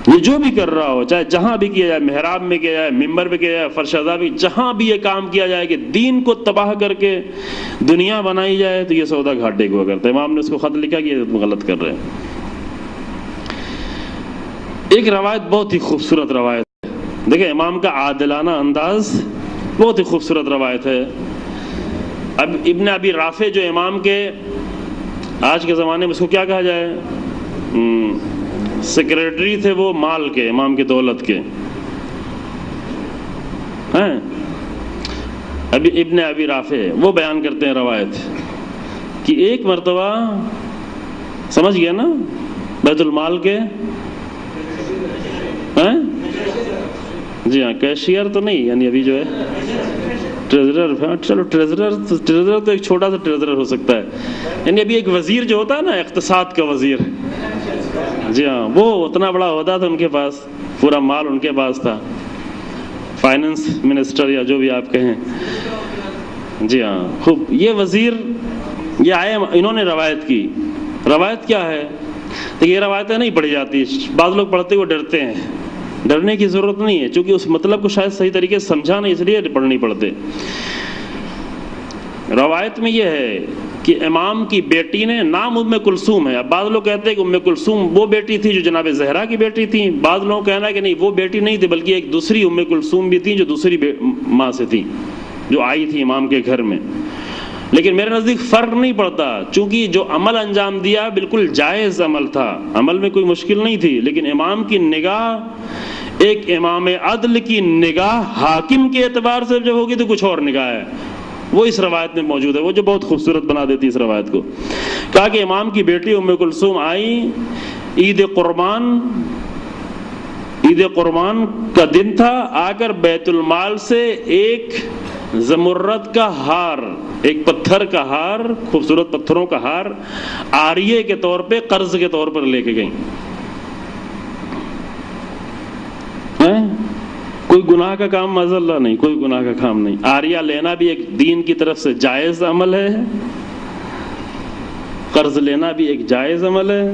یہ جو بھی کر رہا ہو، چاہے جہاں بھی کیا جائے، محراب میں کیا جائے، ممبر پہ کیا جائے، فرش ازا بھی، جہاں بھی یہ کام کیا جائے کہ دین کو تباہ کر کے دنیا بنائی جائے تو یہ سودا گھاٹے کو کرتا ہے. امام نے اس کو خط لکھا کہ یہ غلط کر رہے ہیں. ایک روایت بہت ہی خوبصورت روایت ہے، دیکھیں امام کا عادلانہ انداز، بہت ہی خوبصورت روایت ہے. اب ابن ابی رافع جو امام کے آج کے زمانے میں اس کو کیا کہا جائے، سیکریٹری تھے وہ مال کے، امام کی دولت کے ہیں. ابھی ابن ابی رافع وہ بیان کرتے ہیں روایت کہ ایک مرتبہ، سمجھ گیا نا، بیت المال کے جی ہاں، کیشیئر تو نہیں، یعنی ابھی جو ہے ٹریزرر. چلو ٹریزرر تو ایک چھوٹا سا ٹریزرر ہو سکتا ہے، یعنی ابھی ایک وزیر جو ہوتا ہے نا، اقتصاد کا وزیر، جی ہاں، وہ اتنا بڑا عہدہ تھا ان کے پاس، پورا مال ان کے پاس تھا، فائنانس منسٹر یا جو بھی آپ کہیں. جی ہاں خوب. یہ وزیر یہ آئے، انہوں نے روایت کی. روایت کیا ہے؟ یہ روایتیں نہیں پڑھی جاتی، بعض لوگ پڑھتے ہوئے ڈرتے ہیں. ڈرنے کی ضرورت نہیں ہے، چونکہ اس مطلب کو شاید صحیح طریقے سے سمجھا نہیں، اس لیے پڑھنی پڑتے. روایت میں یہ ہے کہ امام کی بیٹی نے، نام ام کلثوم ہے. اب بعض لوگ کہتے ہیں کہ ام کلثوم وہ بیٹی تھی جو جناب زہرا کی بیٹی تھی، بعض لوگ کہنا ہے کہ نہیں وہ بیٹی نہیں تھی بلکہ ایک دوسری ام کلثوم بھی تھی جو دوسری ماں سے تھی، جو آئی تھی امام کے گھر میں. لیکن میرے نزدیک فرق نہیں پڑتا، چونکہ جو عمل انجام دیا بالکل جائز عمل تھا، عمل میں کوئی مشکل نہیں تھی، لیکن امام کی نگاہ ایک امام عدل کی نگاہ حاکم کے اعتبار سے جب ہوگی تو کچھ اور نگاہ ہے. وہ اس روایت میں موجود ہے، وہ جو بہت خوبصورت بنا دیتی اس روایت کو. کہا کہ امام کی بیٹی ام کلثوم آئی، عید قربان کا دن تھا، آ کر بیت المال سے ایک زمرد کا ہار، ایک پتھر کا ہار، خوبصورت پتھروں کا ہار عاریہ کے طور پہ، قرض کے طور پر لے کے گئیں. کوئی گناہ کا کام معاذ اللہ نہیں، کوئی گناہ کا کام نہیں. عاریہ لینا بھی ایک دین کی طرف سے جائز عمل ہے، قرض لینا بھی ایک جائز عمل ہے.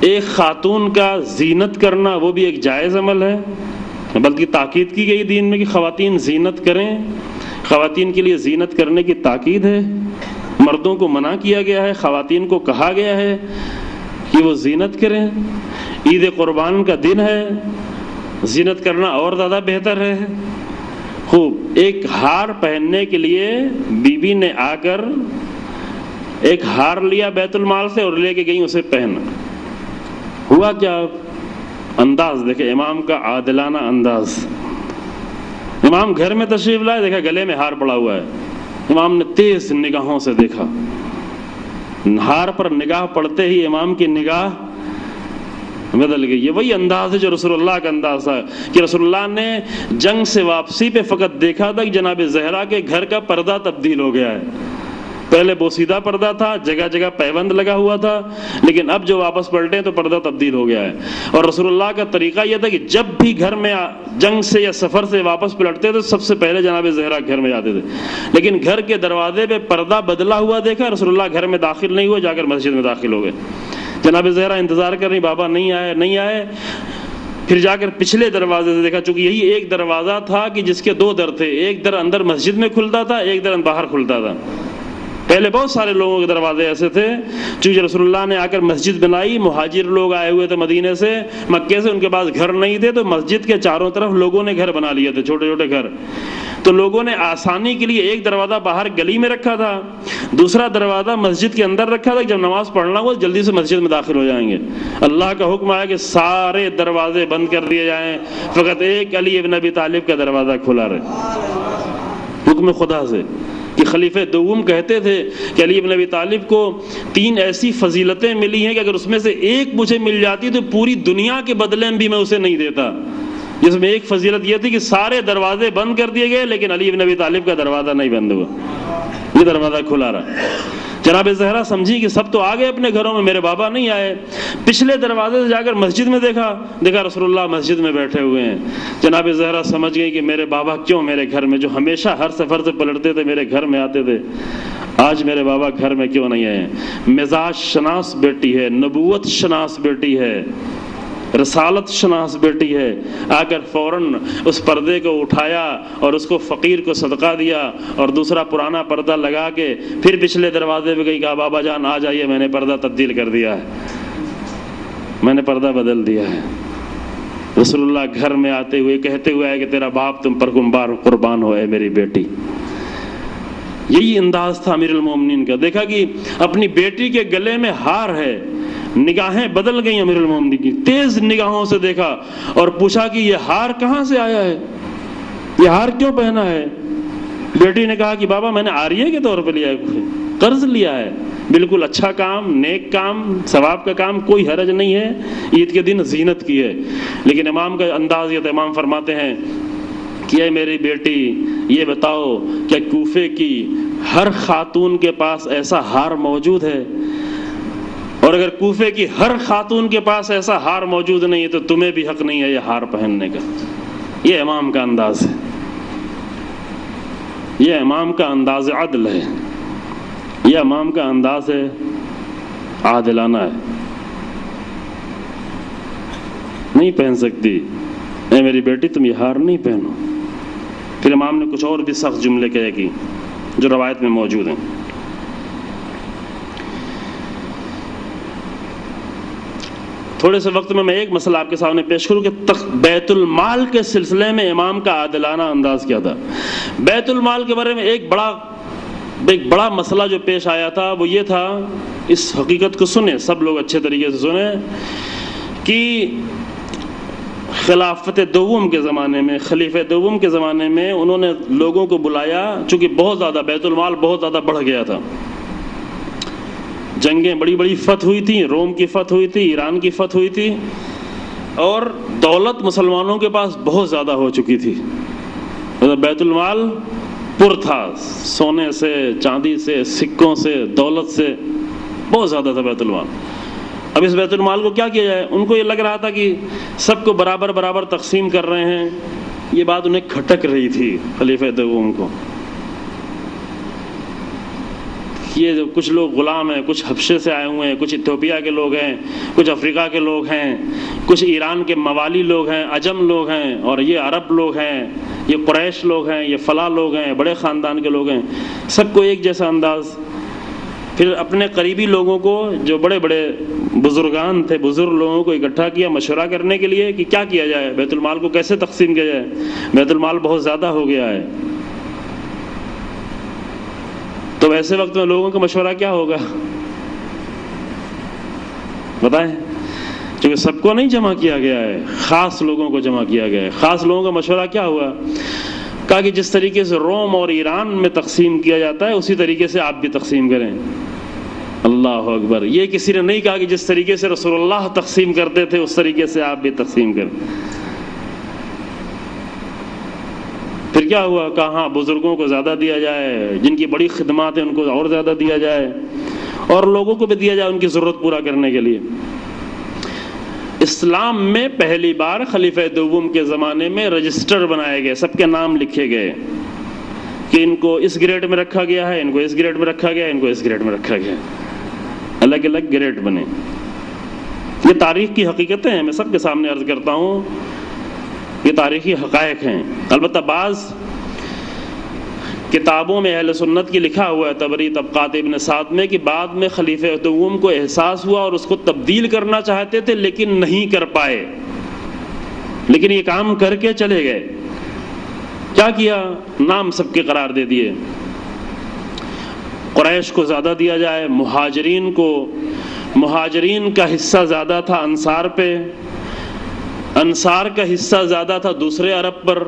ایک خاتون کا زینت کرنا وہ بھی ایک جائز عمل ہے، بلکہ تاکید کی گئی دین میں کہ خواتین زینت کریں. خواتین کے لیے زینت کرنے کی تاکید ہے. مردوں کو منع کیا گیا ہے، خواتین کو کہا گیا ہے کہ وہ زینت کریں. عید قربان کا دن ہے، زینت کرنا اور زیادہ بہتر ہے. خوب ایک ہار پہننے کے لیے بی بی نے آ کر ایک ہار لیا بیت المال سے اور لے کے گئی اسے پہنا. ہوا کیا؟ انداز دیکھے امام کا، عادلانہ انداز. امام گھر میں تشریف لائے، دیکھا گلے میں ہار پڑا ہوا ہے. امام نے تیز نگاہوں سے دیکھا، ہار پر نگاہ پڑتے ہی امام کی نگاہ بدل گئی. یہ وہی انداز ہے جو رسول اللہ کا انداز تھا کہ رسول اللہ نے جنگ سے واپسی پہ فقط دیکھا تھا کہ جناب زہرا کے گھر کا پردہ تبدیل ہو گیا ہے. پہلے بوسیدہ پردہ تھا، جگہ جگہ پیوند لگا ہوا تھا، لیکن اب جو واپس پلٹے تو پردہ تبدیل ہو گیا ہے. اور رسول اللہ کا طریقہ یہ تھا کہ جب بھی گھر میں جنگ سے یا سفر سے واپس پلٹتے تو سب سے پہلے جناب زہرا گھر میں جاتے تھے. لیکن گھر کے دروازے پہ پردہ بدلا ہوا دیکھا، رسول اللہ گھر میں داخل نہیں ہوئے، جا کر مسجد میں داخل ہو گئے. جناب زہرا انتظار کر رہی، بابا نہیں آئے نہیں آئے. پھر جا کر پچھلے دروازے سے دیکھا، چونکہ یہی ایک دروازہ تھا کہ جس کے دو در تھے، ایک در اندر مسجد میں کھلتا تھا، ایک در باہر کھلتا تھا. پہلے بہت سارے لوگوں کے دروازے ایسے تھے. چونکہ رسول اللہ نے آ کر مسجد بنائی، مہاجر لوگ آئے ہوئے تھے مدینے سے، مکے سے، ان کے پاس گھر نہیں تھے، تو مسجد کے چاروں طرف لوگوں نے گھر بنا لیے تھے، چھوٹے چھوٹے گھر. تو لوگوں نے آسانی کے لیے ایک دروازہ باہر گلی میں رکھا تھا، دوسرا دروازہ مسجد کے اندر رکھا تھا. جب نماز پڑھنا ہو جلدی سے مسجد میں داخل ہو جائیں گے. اللہ کا حکم آیا کہ سارے دروازے بند کر دیے جائیں، فقط ایک علی ابن ابی طالب کا دروازہ کھلا رہے. حکم خدا سے کہ خلیفہ دوم کہتے تھے کہ علی ابن ابی طالب کو 3 ایسی فضیلتیں ملی ہیں کہ اگر اس میں سے ایک مجھے مل جاتی تو پوری دنیا کے بدلے میں بھی میں اسے نہیں دیتا. جس میں ایک فضیلت یہ تھی کہ سارے دروازے بند کر دیے گئے لیکن علی ابن ابی طالب کا دروازہ نہیں بند ہوا، یہ دروازہ کھلا رہا. جناب زہرا سمجھی کہ سب تو آ گئے اپنے گھروں میں، میرے بابا نہیں آئے. پچھلے دروازے سے جا کر مسجد میں دیکھا رسول اللہ مسجد میں بیٹھے ہوئے ہیں. جناب زہرا سمجھ گئی کہ میرے بابا کیوں میرے گھر میں، جو ہمیشہ ہر سفر سے پلٹتے تھے میرے گھر میں آتے تھے، آج میرے بابا گھر میں کیوں نہیں آئے. مزاج شناس بیٹی ہے، نبوت شناس بیٹی ہے، رسالت شناس بیٹی ہے. آ کر فوراً اس پردے کو اٹھایا اور اس کو فقیر کو صدقہ دیا، اور دوسرا پرانا پردہ لگا کے پھر پچھلے دروازے پہ گئی، کہا بابا جان آ جائیے، میں نے پردہ تبدیل کر دیا ہے، میں نے پردہ بدل دیا ہے. رسول اللہ گھر میں آتے ہوئے کہتے ہوئے آئے کہ تیرا باپ تم پر قربان ہو اے میری بیٹی. یہی انداز تھا امیر المومنین کا. دیکھا کہ اپنی بیٹی کے گلے میں ہار ہے، نگاہیں بدل گئیں امیر المومنین کی. تیز نگاہوں سے دیکھا اور پوچھا کہ یہ ہار کہاں سے آیا ہے، یہ ہار کیوں پہنا ہے. بیٹی نے کہا کہ بابا میں نے عاریہ کے طور پہ لیا ہے، قرض لیا ہے. بالکل اچھا کام، نیک کام، ثواب کا کام، کوئی حرج نہیں ہے، عید کے دن زینت کی ہے. لیکن امام کا انداز یہ تھا، امام فرماتے ہیں کہ اے میری بیٹی یہ بتاؤ کہ کوفے کی ہر خاتون کے پاس ایسا ہار موجود ہے؟ اور اگر کوفے کی ہر خاتون کے پاس ایسا ہار موجود نہیں ہے تو تمہیں بھی حق نہیں ہے یہ ہار پہننے کا. یہ امام کا انداز ہے، یہ امام کا انداز عدل ہے، یہ امام کا انداز ہے عادلانہ ہے. نہیں پہن سکتی، اے میری بیٹی تم یہ ہار نہیں پہنو. پھر امام نے کچھ اور بھی سخت جملے کہے کی جو روایت میں موجود ہیں. تھوڑے سے وقت میں ایک مسئلہ آپ کے سامنے پیش کروں کہ بیت المال کے سلسلے میں امام کا عادلانہ انداز کیا تھا. بیت المال کے بارے میں ایک بڑا مسئلہ جو پیش آیا تھا وہ یہ تھا، اس حقیقت کو سنیں سب لوگ اچھے طریقے سے سنیں، کہ خلافت دوم کے زمانے میں، خلیفہ دوم کے زمانے میں انہوں نے لوگوں کو بلایا، چونکہ بہت زیادہ بیت المال بہت زیادہ بڑھ گیا تھا. جنگیں بڑی فتح ہوئی تھیں، روم کی فتح ہوئی تھی، ایران کی فتح ہوئی تھی، اور دولت مسلمانوں کے پاس بہت زیادہ ہو چکی تھی. بیت المال پر تھا، سونے سے، چاندی سے، سکوں سے، دولت سے بہت زیادہ تھا بیت المال۔ اب اس بیت المال کو کیا کیا جائے؟ ان کو یہ لگ رہا تھا کہ سب کو برابر برابر تقسیم کر رہے ہیں، یہ بات انہیں کھٹک رہی تھی خلیفہ دوم کو۔ یہ جو کچھ لوگ غلام ہیں، کچھ حبشے سے آئے ہوئے ہیں، کچھ ایتھوپیا کے لوگ ہیں، کچھ افریقہ کے لوگ ہیں، کچھ ایران کے موالی لوگ ہیں، عجم لوگ ہیں، اور یہ عرب لوگ ہیں، یہ قریش لوگ ہیں، یہ فلاں لوگ ہیں، بڑے خاندان کے لوگ ہیں، سب کو ایک جیسا انداز۔ پھر اپنے قریبی لوگوں کو، جو بڑے بڑے بزرگان تھے، بزرگ لوگوں کو اکٹھا کیا مشورہ کرنے کے لیے کہ کیا کیا جائے، بیت المال کو کیسے تقسیم کیا جائے، بیت المال بہت زیادہ ہو گیا ہے۔ تو ایسے وقت میں لوگوں کا مشورہ کیا ہوگا بتائیں؟ کیونکہ سب کو نہیں جمع کیا گیا ہے، خاص لوگوں کو جمع کیا گیا ہے۔ خاص لوگوں کا مشورہ کیا ہوا؟ کہا کہ جس طریقے سے روم اور ایران میں تقسیم کیا جاتا ہے اسی طریقے سے آپ بھی تقسیم کریں۔ اللہ اکبر! یہ کسی نے نہیں کہا کہ جس طریقے سے رسول اللہ تقسیم کرتے تھے اس طریقے سے آپ بھی تقسیم کریں۔ پھر کیا ہوا؟ کہا ہاں بزرگوں کو زیادہ دیا جائے، جن کی بڑی خدمات ہیں ان کو اور زیادہ دیا جائے، اور لوگوں کو بھی دیا جائے ان کی ضرورت پورا کرنے کے لیے۔ اسلام میں پہلی بار خلیفہ دوم کے زمانے میں رجسٹر بنائے گئے، سب کے نام لکھے گئے کہ ان کو اس گریڈ میں رکھا گیا ہے، ان کو اس گریڈ میں رکھا گیا ہے، ان کو اس گریڈ میں رکھا گیا ہے، الگ الگ گریڈ بنے۔ یہ تاریخ کی حقیقتیں ہیں، میں سب کے سامنے عرض کرتا ہوں، یہ تاریخی حقائق ہیں۔ البتہ بعض کتابوں میں اہل سنت کی لکھا ہوا ہے، طبری طبقات ابن سعد میں، کہ بعد میں خلیفہ دوم کو احساس ہوا اور اس کو تبدیل کرنا چاہتے تھے لیکن نہیں کر پائے، لیکن یہ کام کر کے چلے گئے۔ کیا کیا؟ نام سب کے قرار دے دیے، قریش کو زیادہ دیا جائے، مہاجرین کا حصہ زیادہ تھا انصار پہ، انصار کا حصہ زیادہ تھا دوسرے عرب پر،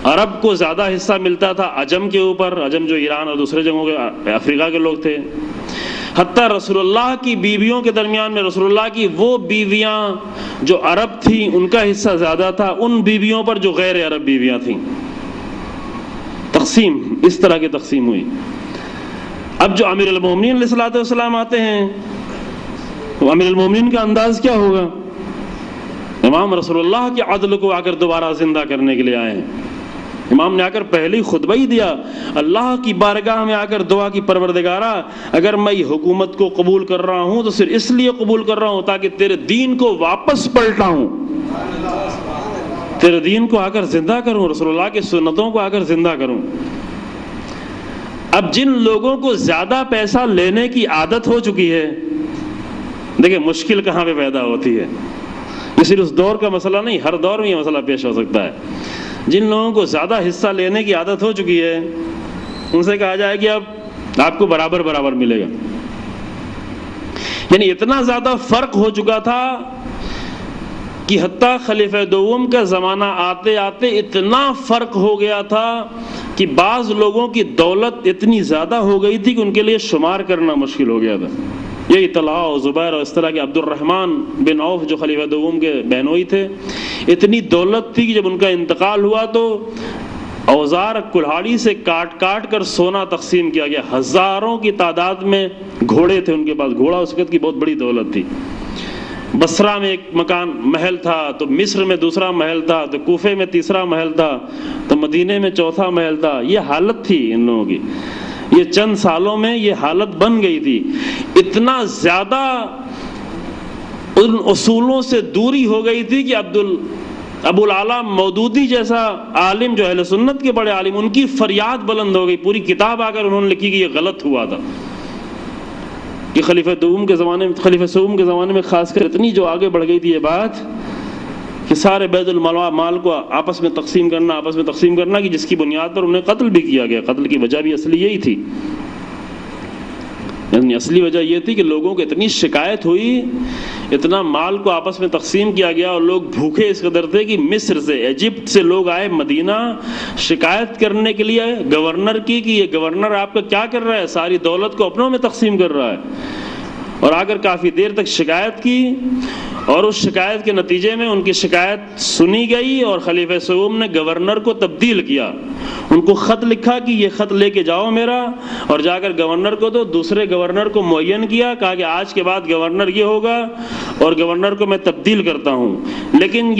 عرب کو زیادہ حصہ ملتا تھا عجم کے اوپر، عجم جو ایران اور دوسرے جگہوں کے افریقہ کے لوگ تھے۔ حتیٰ رسول اللہ کی بیویوں کے درمیان میں رسول اللہ کی وہ بیویاں جو عرب تھیں ان کا حصہ زیادہ تھا ان بیویوں پر جو غیر عرب بیویاں تھیں۔ تقسیم اس طرح کی تقسیم ہوئی۔ اب جو امیر المومنین علیہ الصلوۃ والسلام آتے ہیں تو امیر المومنین کا انداز کیا ہوگا؟ امام رسول اللہ کے عدل کو آ کر دوبارہ زندہ کرنے کے لیے آئے ہیں۔ امام نے آ کر پہلے ہی خطبہ ہی دیا، اللہ کی بارگاہ میں آ کر دعا کی، پروردگارا اگر میں یہ حکومت کو قبول کر رہا ہوں تو صرف اس لیے قبول کر رہا ہوں تاکہ تیرے دین کو واپس پلٹاؤں، تیرے دین کو آ کر زندہ کروں، رسول اللہ کی سنتوں کو آ کر زندہ کروں۔ اب جن لوگوں کو زیادہ پیسہ لینے کی عادت ہو چکی ہے، دیکھیں مشکل کہاں پہ پیدا ہوتی ہے، یہ صرف اس دور کا مسئلہ نہیں، ہر دور میں یہ مسئلہ پیش ہو سکتا ہے۔ جن لوگوں کو زیادہ حصہ لینے کی عادت ہو چکی ہے ان سے کہا جائے کہ اب آپ کو برابر برابر ملے گا، یعنی اتنا زیادہ فرق ہو چکا تھا کہ حتیٰ خلیفہ دوم کا زمانہ آتے آتے اتنا فرق ہو گیا تھا کہ بعض لوگوں کی دولت اتنی زیادہ ہو گئی تھی کہ ان کے لیے شمار کرنا مشکل ہو گیا تھا۔ یہ طلحہ اور زبیر اور اس طرح کے عبد الرحمن بن عوف جو خلیفہ دوم کے بہنوئی تھے، اتنی دولت تھی کہ جب ان کا انتقال ہوا تو اوزار کلہاڑی سے کاٹ کاٹ کر سونا تقسیم کیا گیا، ہزاروں کی تعداد میں گھوڑے تھے ان کے پاس، گھوڑا اس وقت کی بہت بڑی دولت تھی۔ بصرہ میں ایک محل تھا، تو مصر میں دوسرا محل تھا، تو کوفے میں تیسرا محل تھا، تو مدینے میں چوتھا محل تھا۔ یہ حالت تھی ان لوگوں کی، یہ چند سالوں میں یہ حالت بن گئی تھی۔ اتنا زیادہ ان اصولوں سے دوری ہو گئی تھی کہ ابو العلا مودودی جیسا عالم جو اہل سنت کے بڑے عالم، ان کی فریاد بلند ہو گئی، پوری کتاب آ کر انہوں نے لکھی کہ یہ غلط ہوا تھا۔ کہ خلیفہ دوم کے زمانے میں خاص کر اتنی جو آگے بڑھ گئی تھی یہ بات کہ سارے بیت المال کو آپس میں تقسیم کرنا کہ جس کی بنیاد پر انہیں قتل بھی کیا گیا۔ قتل کی وجہ بھی اصلی یہی تھی، یعنی اصلی وجہ یہ تھی کہ لوگوں کو اتنی شکایت ہوئی، اتنا مال کو آپس میں تقسیم کیا گیا اور لوگ بھوکے اس قدر تھے کہ مصر سے، ایجپٹ سے لوگ آئے مدینہ شکایت کرنے کے لیے گورنر کی کہ یہ گورنر آپ کا کیا کر رہا ہے، ساری دولت کو اپنوں میں تقسیم کر رہا ہے۔ اور آ کر کافی دیر تک شکایت کی، اور اس شکایت کے نتیجے میں ان کی شکایت سنی گئی اور خلیفہ سوم نے گورنر کو تبدیل کیا، ان کو خط لکھا کہ یہ خط لے کے جاؤ میرا اور جا کر گورنر کو دو۔ دوسرے گورنر کو معین کیا، کہا کہ آج کے بعد گورنر یہ ہوگا اور گورنر کو میں تبدیل کرتا ہوں۔ لیکن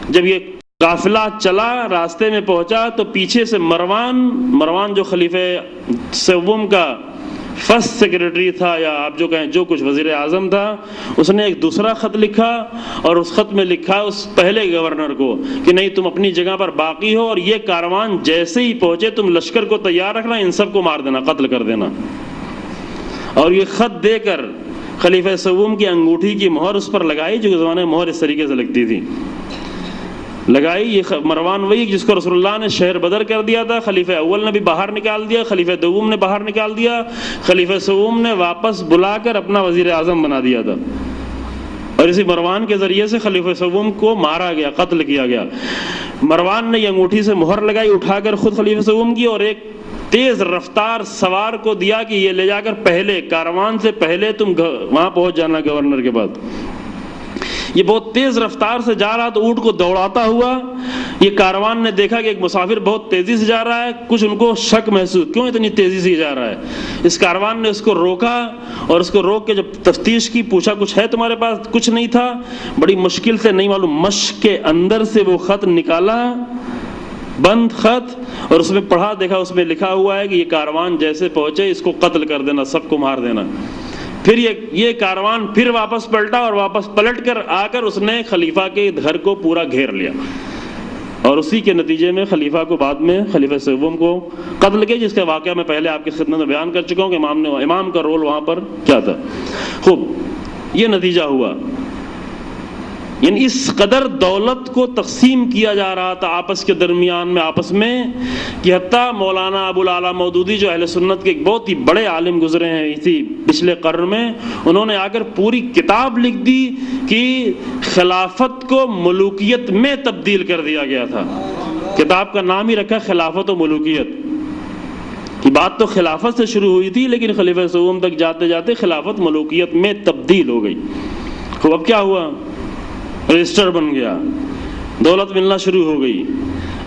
جب یہ قافلہ چلا، راستے میں پہنچا تو پیچھے سے مروان جو خلیفہ سوم کا فرسٹ سیکرٹری تھا، یا آپ جو کہیں جو کچھ وزیر اعظم تھا، اس نے ایک دوسرا خط لکھا اور اس خط میں لکھا اس پہلے گورنر کو کہ نہیں، تم اپنی جگہ پر باقی ہو اور یہ کاروان جیسے ہی پہنچے تم لشکر کو تیار رکھنا، ان سب کو مار دینا، قتل کر دینا۔ اور یہ خط دے کر خلیفہ سوم کی انگوٹھی کی مہر اس پر لگائی، جو زمانے میں مہر اس طریقے سے لگتی تھی، لگائی۔ یہ مروان وہی جس کو رسول اللہ نے شہر بدر کر دیا تھا، خلیفہ اول نے بھی باہر نکال دیا، خلیفہ دوم نے باہر نکال دیا، خلیفہ سوم نے واپس بلا کر اپنا وزیر اعظم بنا دیا تھا، اور اسی مروان کے ذریعے سے خلیفہ سوم کو مارا گیا، قتل کیا گیا۔ مروان نے یہ انگوٹھی سے مہر لگائی اٹھا کر خود خلیفہ سوم کی، اور ایک تیز رفتار سوار کو دیا کہ یہ لے جا کر پہلے کاروان سے پہلے تم وہاں پہنچ جانا گورنر کے بعد۔ یہ بہت تیز رفتار سے جا رہا تو اونٹ کو دوڑاتا ہوا، یہ کاروان نے دیکھا کہ ایک مسافر بہت تیزی سے جا رہا ہے، کچھ ان کو شک محسوس، کیوں اتنی تیزی سے جا رہا ہے؟ اس کاروان نے اس کو روکا، اور اس کو روک کے جب تفتیش کی، پوچھا کچھ ہے تمہارے پاس؟ کچھ نہیں تھا۔ بڑی مشکل سے، نہیں معلوم مشق کے اندر سے وہ خط نکالا، بند خط، اور اس میں پڑھا، دیکھا اس میں لکھا ہوا ہے کہ یہ کاروان جیسے پہنچے اس کو قتل کر دینا، سب کو مار دینا۔ پھر یہ کاروان پھر واپس پلٹا، اور واپس پلٹ کر آ کر اس نے خلیفہ کے گھر کو پورا گھیر لیا، اور اسی کے نتیجے میں خلیفہ کو بعد میں خلیفہ سوم کو قتل کیا، جس کا واقعہ میں پہلے آپ کی خدمت میں بیان کر چکا ہوں کہ امام کا رول وہاں پر کیا تھا۔ خوب، یہ نتیجہ ہوا، یعنی اس قدر دولت کو تقسیم کیا جا رہا تھا آپس کے درمیان میں، آپس میں، کہ حتیٰ مولانا ابو العلا مودودی جو اہل سنت کے ایک بہت ہی بڑے عالم گزرے ہیں اسی پچھلے قرن میں، انہوں نے آ کر پوری کتاب لکھ دی کہ خلافت کو ملوکیت میں تبدیل کر دیا گیا تھا۔ کتاب کا نام ہی رکھا خلافت و ملوکیت کی۔ بات تو خلافت سے شروع ہوئی تھی، لیکن خلیفہ سوم تک جاتے جاتے خلافت ملوکیت میں تبدیل ہو گئی۔ خوب، اب کیا ہوا؟ رجسٹر بن گیا، دولت ملنا شروع ہو گئی۔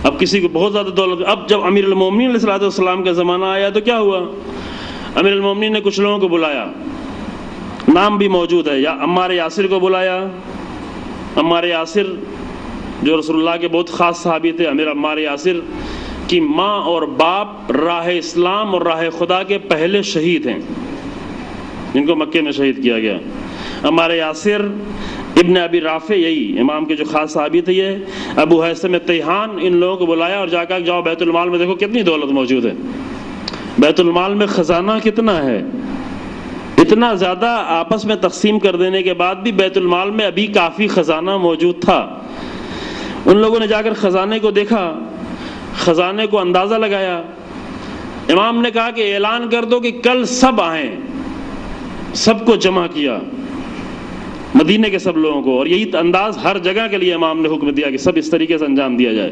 اب کسی کو بہت زیادہ دولت، اب جب امیر المومنین علیہ السلام کا زمانہ آیا تو کیا ہوا؟ امیر المومنین نے کچھ لوگوں کو بلایا، نام بھی موجود ہے، یا عمار یاسر کو بلایا۔ عمار یاسر جو رسول اللہ کے بہت خاص صحابی تھے، امیر عمار یاسر کی ماں اور باپ راہ اسلام اور راہ خدا کے پہلے شہید ہیں، جن کو مکے میں شہید کیا گیا۔ عمار یاسر ابن ابی رافع، یہی امام کے جو خاص صحابی تھے، یہ ابو حیثم تیہان، ان لوگوں کو بلایا اور جا کر جاؤ بیت المال میں دیکھو کتنی دولت موجود ہے، بیت المال میں خزانہ کتنا ہے۔ اتنا زیادہ آپس میں تقسیم کر دینے کے بعد بھی بیت المال میں ابھی کافی خزانہ موجود تھا۔ ان لوگوں نے جا کر خزانے کو دیکھا، خزانے کو اندازہ لگایا۔ امام نے کہا کہ اعلان کر دو کہ کل سب آئیں، سب کو جمع کیا، مدینے کے سب لوگوں کو، اور یہی انداز ہر جگہ کے لیے امام نے حکم دیا کہ سب اس طریقے سے انجام دیا جائے۔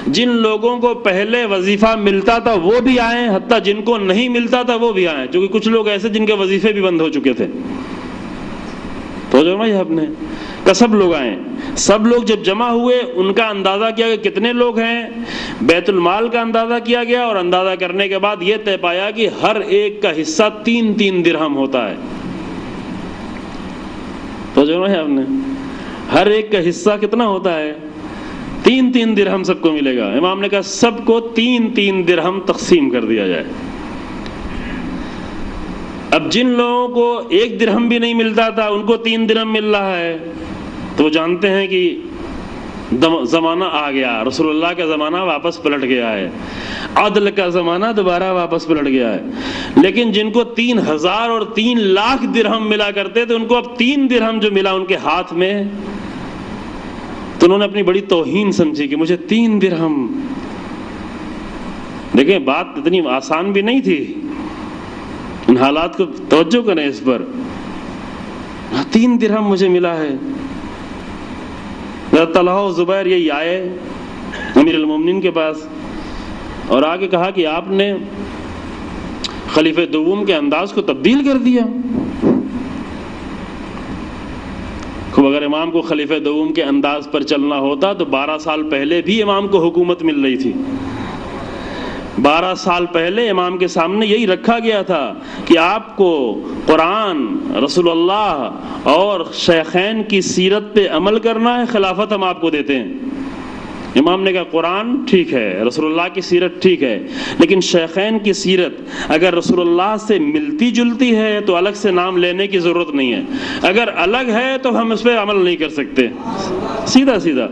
جن لوگوں کو پہلے وظیفہ ملتا تھا وہ بھی آئیں، حتیٰ جن کو نہیں ملتا تھا وہ بھی آئیں، کیونکہ کچھ لوگ ایسے جن کے وظیفے بھی بند ہو چکے تھے۔ تو جو میں اپنے کہ سب لوگ آئیں، سب لوگ جب جمع ہوئے ان کا اندازہ کیا کہ کتنے لوگ ہیں، بیت المال کا اندازہ کیا گیا، اور اندازہ کرنے کے بعد یہ طے پایا کہ ہر ایک کا حصہ 3 درہم ہوتا ہے۔ تو جو ہے آپ نے ہر ایک کا حصہ کتنا ہوتا ہے؟ 3 درہم سب کو ملے گا۔ امام نے کہا سب کو 3 درہم تقسیم کر دیا جائے۔ اب جن لوگوں کو 1 درہم بھی نہیں ملتا تھا ان کو 3 درہم مل رہا ہے، تو وہ جانتے ہیں کہ زمانہ آ گیا، رسول اللہ کا زمانہ واپس پلٹ گیا ہے، عدل کا زمانہ دوبارہ واپس پلٹ گیا ہے۔ لیکن جن کو 3000 اور 3 لاکھ درہم ملا کرتے تھے، ان کو اب 3 درہم جو ملا ان کے ہاتھ میں، تو انہوں نے اپنی بڑی توہین سمجھی کہ مجھے 3 درہم۔ دیکھیں بات اتنی آسان بھی نہیں تھی، ان حالات کو توجہ کریں اس پر۔ 3 درہم مجھے ملا ہے۔ طلحہ و زبیر یہی آئے امیر المومنین کے پاس اور آگے کہا کہ آپ نے خلیفہ دوم کے انداز کو تبدیل کر دیا، اب اگر امام کو خلیفہ دوم کے انداز پر چلنا ہوتا تو 12 سال پہلے بھی امام کو حکومت مل رہی تھی. 12 سال پہلے امام کے سامنے یہی رکھا گیا تھا کہ آپ کو قرآن، رسول اللہ اور شیخین کی سیرت پہ عمل کرنا ہے، خلافت ہم آپ کو دیتے ہیں. امام نے کہا قرآن ٹھیک ہے، رسول اللہ کی سیرت ٹھیک ہے، لیکن شیخین کی سیرت اگر رسول اللہ سے ملتی جلتی ہے تو الگ سے نام لینے کی ضرورت نہیں ہے، اگر الگ ہے تو ہم اس پہ عمل نہیں کر سکتے. سیدھا سیدھا.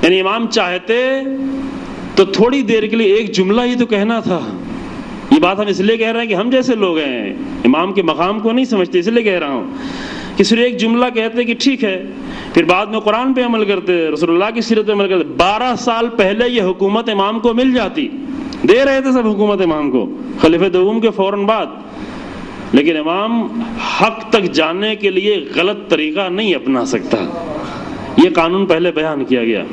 یعنی امام چاہتے تو تھوڑی دیر کے لیے ایک جملہ ہی تو کہنا تھا. یہ بات ہم اس لیے کہہ رہے ہیں کہ ہم جیسے لوگ ہیں امام کے مقام کو نہیں سمجھتے، اس لیے کہہ رہا ہوں کہ صرف ایک جملہ کہتے کہ ٹھیک ہے، پھر بعد میں قرآن پہ عمل کرتے، رسول اللہ کی سیرت پہ عمل کرتے. 12 سال پہلے یہ حکومت امام کو مل جاتی، دے رہے تھے سب حکومت امام کو خلیفہ دوم کے فوراً بعد، لیکن امام حق تک جانے کے لیے غلط طریقہ نہیں اپنا سکتا. یہ قانون پہلے بیان کیا گیا.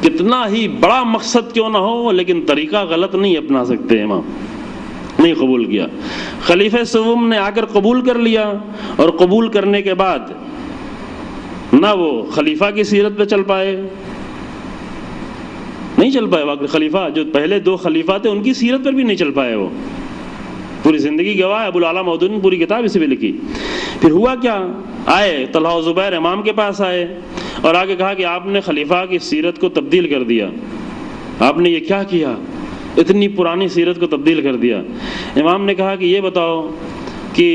کتنا ہی بڑا مقصد کیوں نہ ہو لیکن طریقہ غلط نہیں اپنا سکتے. امام نہیں قبول کیا. خلیفہ سوم نے آ کر قبول کر لیا، اور قبول کرنے کے بعد نہ وہ خلیفہ کی سیرت پہ چل پائے، نہیں چل پائے. واقعی خلیفہ جو پہلے 2 خلیفہ تھے ان کی سیرت پر بھی نہیں چل پائے. وہ پوری زندگی گواہ ہے. ابو العلا مودودی نے پوری کتاب اسی پہ لکھی. پھر ہوا کیا، آئے طلحہ و زبیر امام کے پاس آئے اور آگے کہا کہ آپ نے خلیفہ کی سیرت کو تبدیل کر دیا. آپ نے یہ کیا کیا، اتنی پرانی سیرت کو تبدیل کر دیا. امام نے کہا کہ یہ بتاؤ کہ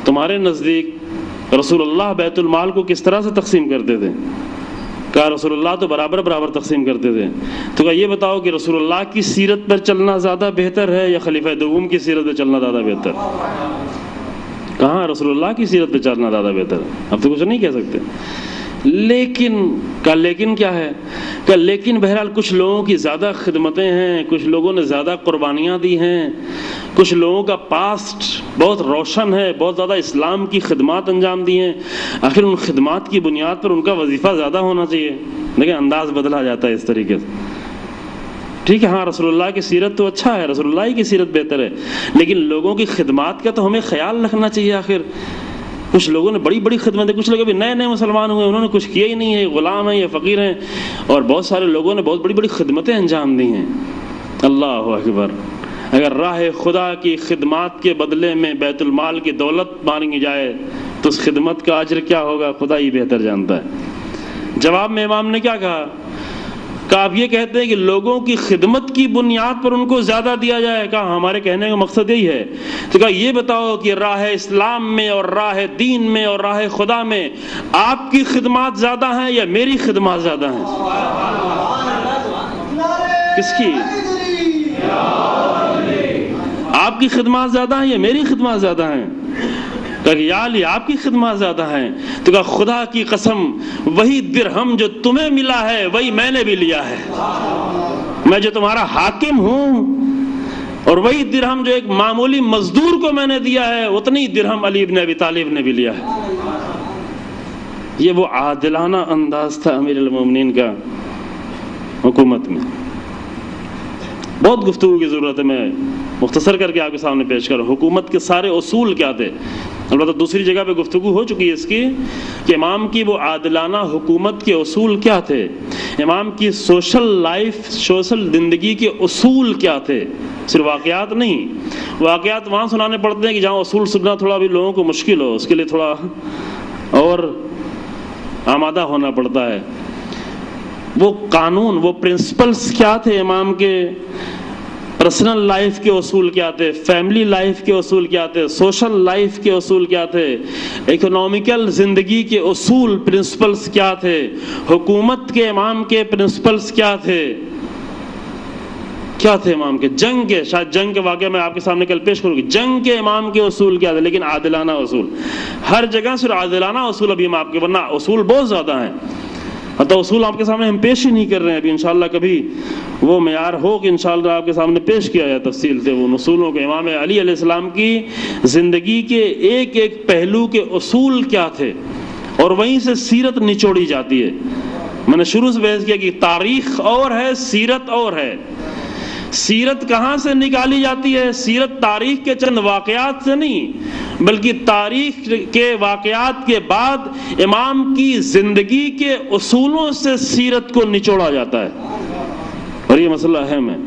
تمہارے نزدیک رسول اللہ بیت المال کو کس طرح سے تقسیم کرتے تھے. کہا رسول اللہ تو برابر برابر تقسیم کرتے تھے. تو کہا یہ بتاؤ کہ رسول اللہ کی سیرت پر چلنا زیادہ بہتر ہے یا خلیفہ دوم کی سیرت پر چلنا زیادہ بہتر؟ کہاں رسول اللہ کی سیرت پہ چلنا زیادہ بہتر ہے. اب تو کچھ نہیں کہہ سکتے. لیکن کیا ہے کہ لیکن بہرحال کچھ لوگوں کی زیادہ خدمتیں ہیں، کچھ لوگوں نے زیادہ قربانیاں دی ہیں، کچھ لوگوں کا پاسٹ بہت روشن ہے، بہت زیادہ اسلام کی خدمات انجام دی ہیں. آخر ان خدمات کی بنیاد پر ان کا وظیفہ زیادہ ہونا چاہیے. لیکن انداز بدلا جاتا ہے اس طریقے سے. ٹھیک ہے، ہاں رسول اللہ کی سیرت تو اچھا ہے، رسول اللہ کی سیرت بہتر ہے، لیکن لوگوں کی خدمات کا تو ہمیں خیال رکھنا چاہیے. آخر کچھ لوگوں نے بڑی بڑی خدمتیں، کچھ لوگ ابھی نئے نئے مسلمان ہوئے، انہوں نے کچھ کیا ہی نہیں ہے، غلام ہیں یا فقیر ہیں، اور بہت سارے لوگوں نے بہت بڑی بڑی خدمتیں انجام دی ہیں. اللہ اکبر. اگر راہ خدا کی خدمات کے بدلے میں بیت المال کی دولت مانگی جائے تو اس خدمت کا اجر کیا ہوگا خدا ہی بہتر جانتا ہے. جواب میں امام نے کیا کہا کہ آپ یہ کہتے ہیں کہ لوگوں کی خدمت کی بنیاد پر ان کو زیادہ دیا جائے. کہا ہمارے کہنے کا مقصد یہی ہے. تو کہا یہ بتاؤ کہ راہ اسلام میں اور راہ دین میں اور راہ خدا میں آپ کی خدمات زیادہ ہیں یا میری خدمات زیادہ ہیں؟ کس کی؟ آپ کی خدمات زیادہ ہیں یا میری خدمات زیادہ ہیں؟ کہا کہ یا علی آپ کی خدمات زیادہ ہیں. تو کہا خدا کی قسم وہی درہم جو تمہیں ملا ہے وہی میں نے بھی لیا ہے. میں جو تمہارا حاکم ہوں اور وہی درہم جو ایک معمولی مزدور کو میں نے دیا ہے اتنی درہم علی ابن ابی طالب نے بھی لیا ہے. یہ وہ عادلانہ انداز تھا امیر المومنین کا حکومت میں. بہت گفتگو کی ضرورت ہے، میں مختصر کر کے آپ کے سامنے پیش کروں. حکومت کے سارے اصول کیا تھے؟ البتہ دوسری جگہ پہ گفتگو ہو چکی ہے اس کی کہ امام کی وہ عادلانہ حکومت کے اصول کیا تھے، امام کی سوشل لائف، سوشل زندگی کے اصول کیا تھے. صرف واقعات نہیں، واقعات وہاں سنانے پڑتے ہیں کہ جہاں اصول سننا تھوڑا بھی لوگوں کو مشکل ہو، اس کے لیے تھوڑا اور آمادہ ہونا پڑتا ہے. وہ قانون، وہ پرنسپلز کیا تھے امام کے، پرسنل لائف کے اصول کیا تھے، فیملی لائف کے اصول کیا تھے، سوشل لائف کے اصول کیا تھے، اکنامیکل زندگی کے اصول پرنسپلز کیا تھے، حکومت کے امام کے پرنسپلز کیا تھے امام کے. جنگ کے، شاید جنگ کے واقعہ میں آپ کے سامنے کل پیش کروں گی، جنگ کے امام کے اصول کیا تھے. لیکن عادلانہ اصول ہر جگہ صرف عادلانہ اصول ابھی ہم آپ کے، ورنہ اصول بہت زیادہ ہیں. حتیٰ اصول آپ کے سامنے ہم پیش ہی نہیں کر رہے ہیں. ابھی انشاءاللہ کبھی وہ معیار ہو کہ انشاءاللہ آپ کے سامنے پیش کیا جائے تفصیل سے وہ اصولوں کے. امام علی علیہ السلام کی زندگی کے ایک ایک پہلو کے اصول کیا تھے اور وہیں سے سیرت نچوڑی جاتی ہے. میں نے شروع سے بحث کیا کہ تاریخ اور ہے، سیرت اور ہے. سیرت کہاں سے نکالی جاتی ہے؟ سیرت تاریخ کے چند واقعات سے نہیں، بلکہ تاریخ کے واقعات کے بعد امام کی زندگی کے اصولوں سے سیرت کو نچوڑا جاتا ہے، اور یہ مسئلہ اہم ہے۔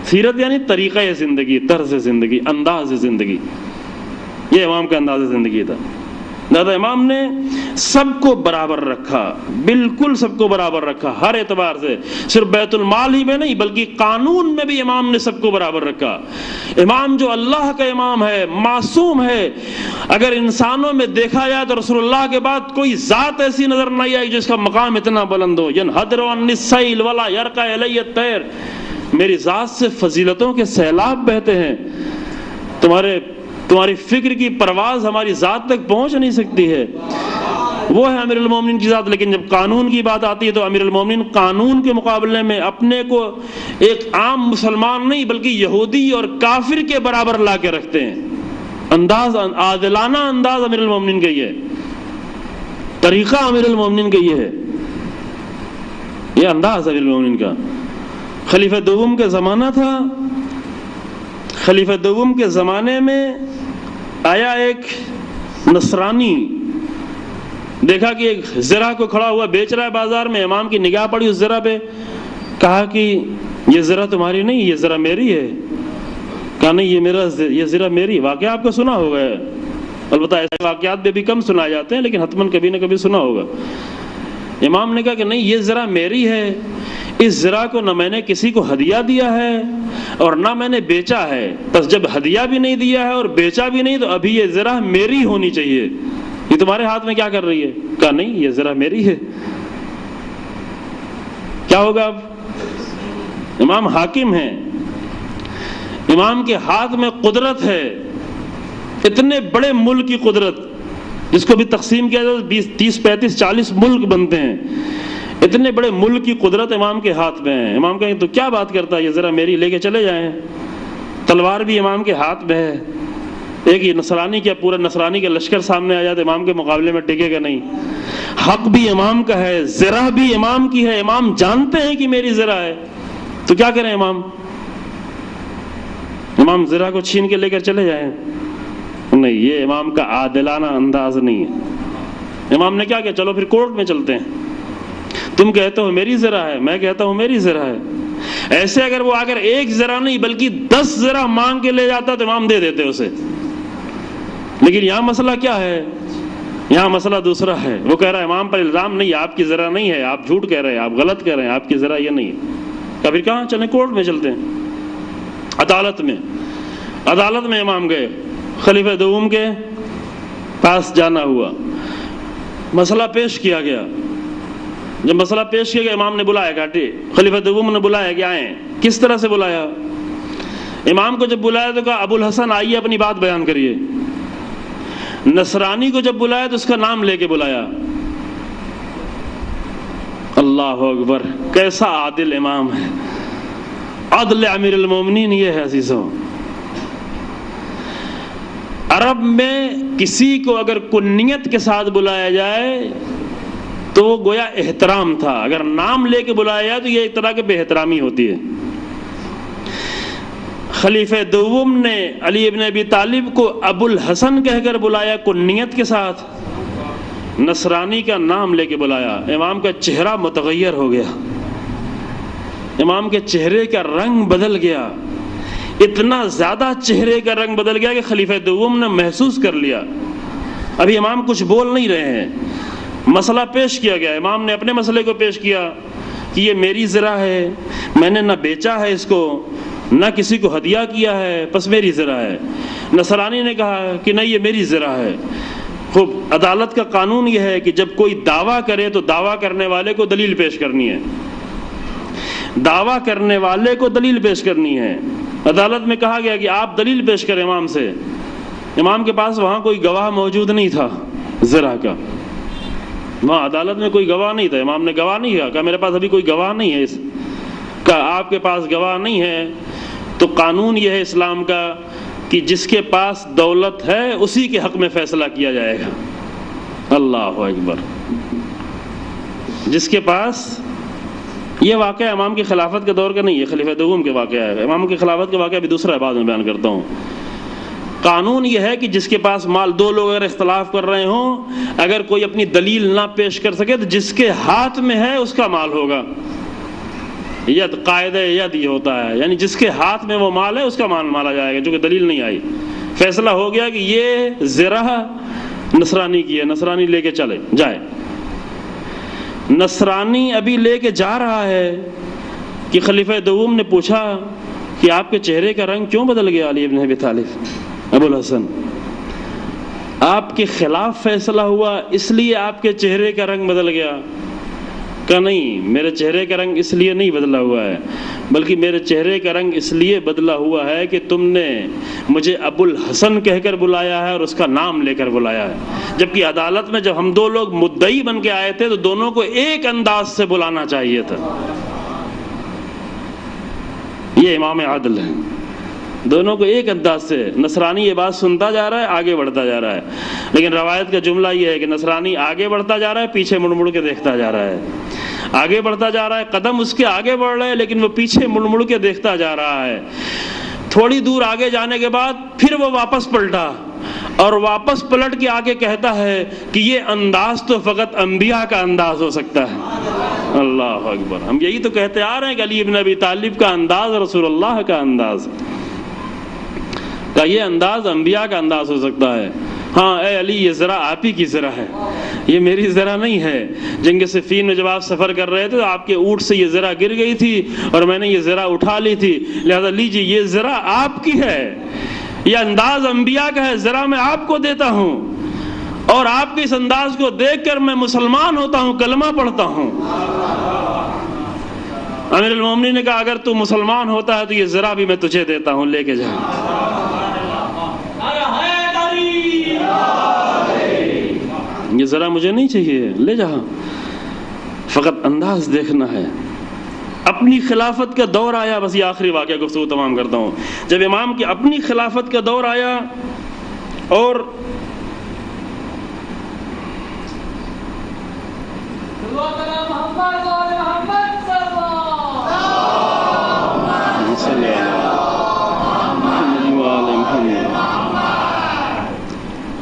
سیرت یعنی طریقہ زندگی، طرز زندگی، انداز زندگی، یہ امام کا انداز زندگی تھا۔ لہذا امام نے سب کو برابر رکھا، بالکل سب کو برابر رکھا ہر اعتبار سے، صرف بیت المال ہی میں نہیں بلکہ قانون میں بھی امام نے سب کو برابر رکھا۔ امام جو اللہ کا امام ہے، معصوم ہے، اگر انسانوں میں دیکھا جائے تو رسول اللہ کے بعد کوئی ذات ایسی نظر نہیں آئی جس کا مقام اتنا بلند ہو۔ ینحدر عن السیل ولا یرقى الی الطیر، میری ذات سے فضیلتوں کے سیلاب بہتے ہیں، تمہاری فکر کی پرواز ہماری ذات تک پہنچ نہیں سکتی ہے۔ وہ ہے امیر المومنین کی ذات۔ لیکن جب قانون کی بات آتی ہے تو امیر المومنین قانون کے مقابلے میں اپنے کو ایک عام مسلمان نہیں بلکہ یہودی اور کافر کے برابر لا کے رکھتے ہیں۔ انداز، عادلانہ انداز امیر المومنین کا یہ ہے، طریقہ امیر المومنین کا یہ ہے، یہ انداز امیر المومنین کا۔ خلیفہ دوم کا زمانہ تھا، خلیفہ دوم کے زمانے میں آیا ایک نصرانی، دیکھا کہ ایک زرہ کو کھڑا ہوا بیچ رہا ہے بازار میں، امام کی نگاہ پڑی اس زرہ پہ، کہا کہ یہ زرہ تمہاری نہیں، یہ زرہ میری ہے۔ کہا نہیں، یہ زرہ میری۔ واقعہ آپ کو سنا ہوگا، البتہ ایسے واقعات بھی کم سنا جاتے ہیں لیکن حتماً کبھی نہ کبھی سنا ہوگا۔ امام نے کہا کہ نہیں، یہ زرہ میری ہے، اس زرہ کو نہ میں نے کسی کو ہدیہ دیا ہے اور نہ میں نے بیچا ہے، بس جب ہدیہ بھی نہیں دیا ہے اور بیچا بھی نہیں تو ابھی یہ زرہ میری ہونی چاہیے۔ یہ تمہارے ہاتھ میں کیا کر رہی ہے؟ کہا نہیں، یہ زرہ میری ہے۔ کیا ہوگا اب؟ امام حاکم ہیں، امام کے ہاتھ میں قدرت ہے، اتنے بڑے ملک کی قدرت جس کو بھی تقسیم کیا جائے 20 30 35 40 ملک بنتے ہیں، اتنے بڑے ملک کی قدرت امام کے ہاتھ میں ہے۔ امام کہیں تو کیا بات کرتا ہے، یہ ذرا میری، لے کے چلے جائیں۔ تلوار بھی امام کے ہاتھ میں ہے، ایک یہ نصرانی کیا پورا نصرانی کا لشکر سامنے آ جائے تو امام کے مقابلے میں ٹکے گا نہیں۔ حق بھی امام کا ہے، ذرا بھی امام کی ہے، امام جانتے ہیں کہ میری ذرا ہے، تو کیا کریں امام ذرا کو چھین کے لے کر چلے جائیں؟ نہیں، یہ امام کا عادلانہ انداز نہیں ہے۔ امام نے کیا کہا، چلو پھر کورٹ میں چلتے ہیں، تم کہتے ہو میری ذرا ہے، میں کہتا ہوں میری ذرا ہے۔ ایسے اگر وہ اگر ایک ذرا نہیں بلکہ 10 ذرا مانگ کے لے جاتا تو امام دے دیتے اسے۔ لیکن یہاں مسئلہ کیا ہے؟ یہاں مسئلہ دوسرا ہے۔ وہ کہہ رہا ہے امام پر الزام نہیں، آپ کی ذرا نہیں ہے، آپ جھوٹ کہہ رہے ہیں، آپ غلط کہہ رہے ہیں، آپ کی ذرا یہ نہیں ہے۔ کبھی کہاں چلیں، کورٹ میں چلتے ہیں، عدالت میں امام گئے، خلیفہ دوم کے پاس جانا ہوا، مسئلہ پیش کیا گیا۔ جب مسئلہ پیش کیا گیا امام نے بلایا، کاٹے خلیفہ دوم نے بلایا کہ آئیں۔ کس طرح سے بلایا؟ امام کو جب بلایا تو کہا ابو الحسن آئیے اپنی بات بیان کریے۔ نصرانی کو جب بلایا تو اس کا نام لے کے بلایا۔ اللہ اکبر، کیسا عادل امام ہے، عدل امیر المومنین یہ ہے عزیزوں۔ عرب میں کسی کو اگر کنیت کے ساتھ بلایا جائے تو وہ گویا احترام تھا، اگر نام لے کے بلایا جائے تو یہ ایک طرح کی بے احترامی ہوتی ہے۔ خلیفہ دوم نے علی ابن ابی طالب کو ابو الحسن کہہ کر بلایا کنیت کے ساتھ، نصرانی کا نام لے کے بلایا۔ امام کا چہرہ متغیر ہو گیا، امام کے چہرے کا رنگ بدل گیا، اتنا زیادہ چہرے کا رنگ بدل گیا کہ خلیفہ دوم نے محسوس کر لیا۔ ابھی امام کچھ بول نہیں رہے ہیں، مسئلہ پیش کیا گیا، امام نے اپنے مسئلے کو پیش کیا کہ یہ میری ذرا ہے، میں نے نہ بیچا ہے اس کو نہ کسی کو ہدیہ کیا ہے، بس میری ذرا ہے۔ نصرانی نے کہا کہ نہیں، یہ میری ذرا ہے۔ خوب، عدالت کا قانون یہ ہے کہ جب کوئی دعویٰ کرے تو دعویٰ کرنے والے کو دلیل پیش کرنی ہے، دعویٰ کرنے والے کو دلیل پیش کرنی ہے۔ عدالت میں کہا گیا کہ آپ دلیل پیش کریں امام سے۔ امام کے پاس وہاں کوئی گواہ موجود نہیں تھا ذرا کا، وہاں عدالت میں کوئی گواہ نہیں تھا۔ امام نے گواہ نہیں کہا میرے پاس ابھی کوئی گواہ نہیں ہے، اس کا آپ کے پاس گواہ نہیں ہے تو قانون یہ ہے اسلام کا کہ جس کے پاس دولت ہے اسی کے حق میں فیصلہ کیا جائے گا۔ اللہ اکبر، جس کے پاس، یہ واقعہ امام کی خلافت کے دور کا نہیں ہے، خلیفہ دوم کے واقعہ ہے۔ امام کی خلافت کے واقعہ بھی دوسرا ہے، بعد میں بیان کرتا ہوں۔ قانون یہ ہے کہ جس کے پاس مال، دو لوگ اگر اختلاف کر رہے ہوں، اگر کوئی اپنی دلیل نہ پیش کر سکے تو جس کے ہاتھ میں ہے اس کا مال ہوگا. ید قاعدہ ید یہ ہوتا ہے، یعنی جس کے ہاتھ میں وہ مال ہے اس کا مال مالا جائے گا، جو کہ دلیل نہیں آئی. فیصلہ ہو گیا کہ یہ زرہ نصرانی کی ہے، نصرانی لے کے چلے جائے. نصرانی ابھی لے کے جا رہا ہے کہ خلیفہ دوم نے پوچھا کہ آپ کے چہرے کا رنگ کیوں بدل گیا علی ابن ابی طالب، ابو الحسن آپ کے خلاف فیصلہ ہوا اس لیے آپ کے چہرے کا رنگ بدل گیا؟ کہ نہیں، میرے چہرے کا رنگ اس لیے نہیں بدلا ہوا ہے، بلکہ میرے چہرے کا رنگ اس لیے بدلا ہوا ہے کہ تم نے مجھے ابو الحسن کہہ کر بلایا ہے اور اس کا نام لے کر بلایا ہے، جبکہ عدالت میں جب ہم دو لوگ مدعی بن کے آئے تھے تو دونوں کو ایک انداز سے بلانا چاہیے تھا. یہ امام عادل ہے، دونوں کو ایک انداز سے. نصرانی یہ بات سنتا جا رہا ہے، آگے بڑھتا جا رہا ہے، لیکن روایت کا جملہ یہ ہے کہ نصرانی آگے بڑھتا جا رہا ہے، پیچھے مڑ مڑ کے دیکھتا جا رہا ہے. آگے بڑھتا جا رہا ہے، قدم اس کے آگے بڑھ رہے ہیں، لیکن وہ پیچھے مڑ مڑ کے دیکھتا جا رہا ہے. تھوڑی دور آگے جانے کے بعد پھر وہ واپس پلٹا اور واپس پلٹ کے آگے کہتا ہے کہ یہ انداز تو فقط انبیاء کا انداز ہو سکتا ہے. اللہ اکبر. ہم یہی تو کہتے آ رہے ہیں کہ علی ابن ابی طالب کا انداز رسول اللہ کا انداز کا، یہ انداز انبیاء کا انداز ہو سکتا ہے. ہاں اے علی، یہ ذرا آپ ہی کی ذرا ہے، یہ میری ذرا نہیں ہے. جنگ صفین میں جب آپ سفر کر رہے تھے تو آپ کے اونٹ سے یہ ذرا گر گئی تھی اور میں نے یہ ذرا اٹھا لی تھی، لہذا لیجیے یہ ذرا آپ کی ہے، یہ انداز انبیاء کا ہے، ذرا میں آپ کو دیتا ہوں اور آپ کے اس انداز کو دیکھ کر میں مسلمان ہوتا ہوں، کلمہ پڑھتا ہوں. امیر المومنین نے کہا اگر تو مسلمان ہوتا ہے تو یہ ذرا بھی میں تجھے دیتا ہوں، لے کے جا. یہ ذرا مجھے نہیں چاہیے، لے جا، فقط انداز دیکھنا ہے. اپنی خلافت کا دور آیا، بس یہ آخری واقعہ گفتگو تمام کرتا ہوں. جب امام کی اپنی خلافت کا دور آیا اور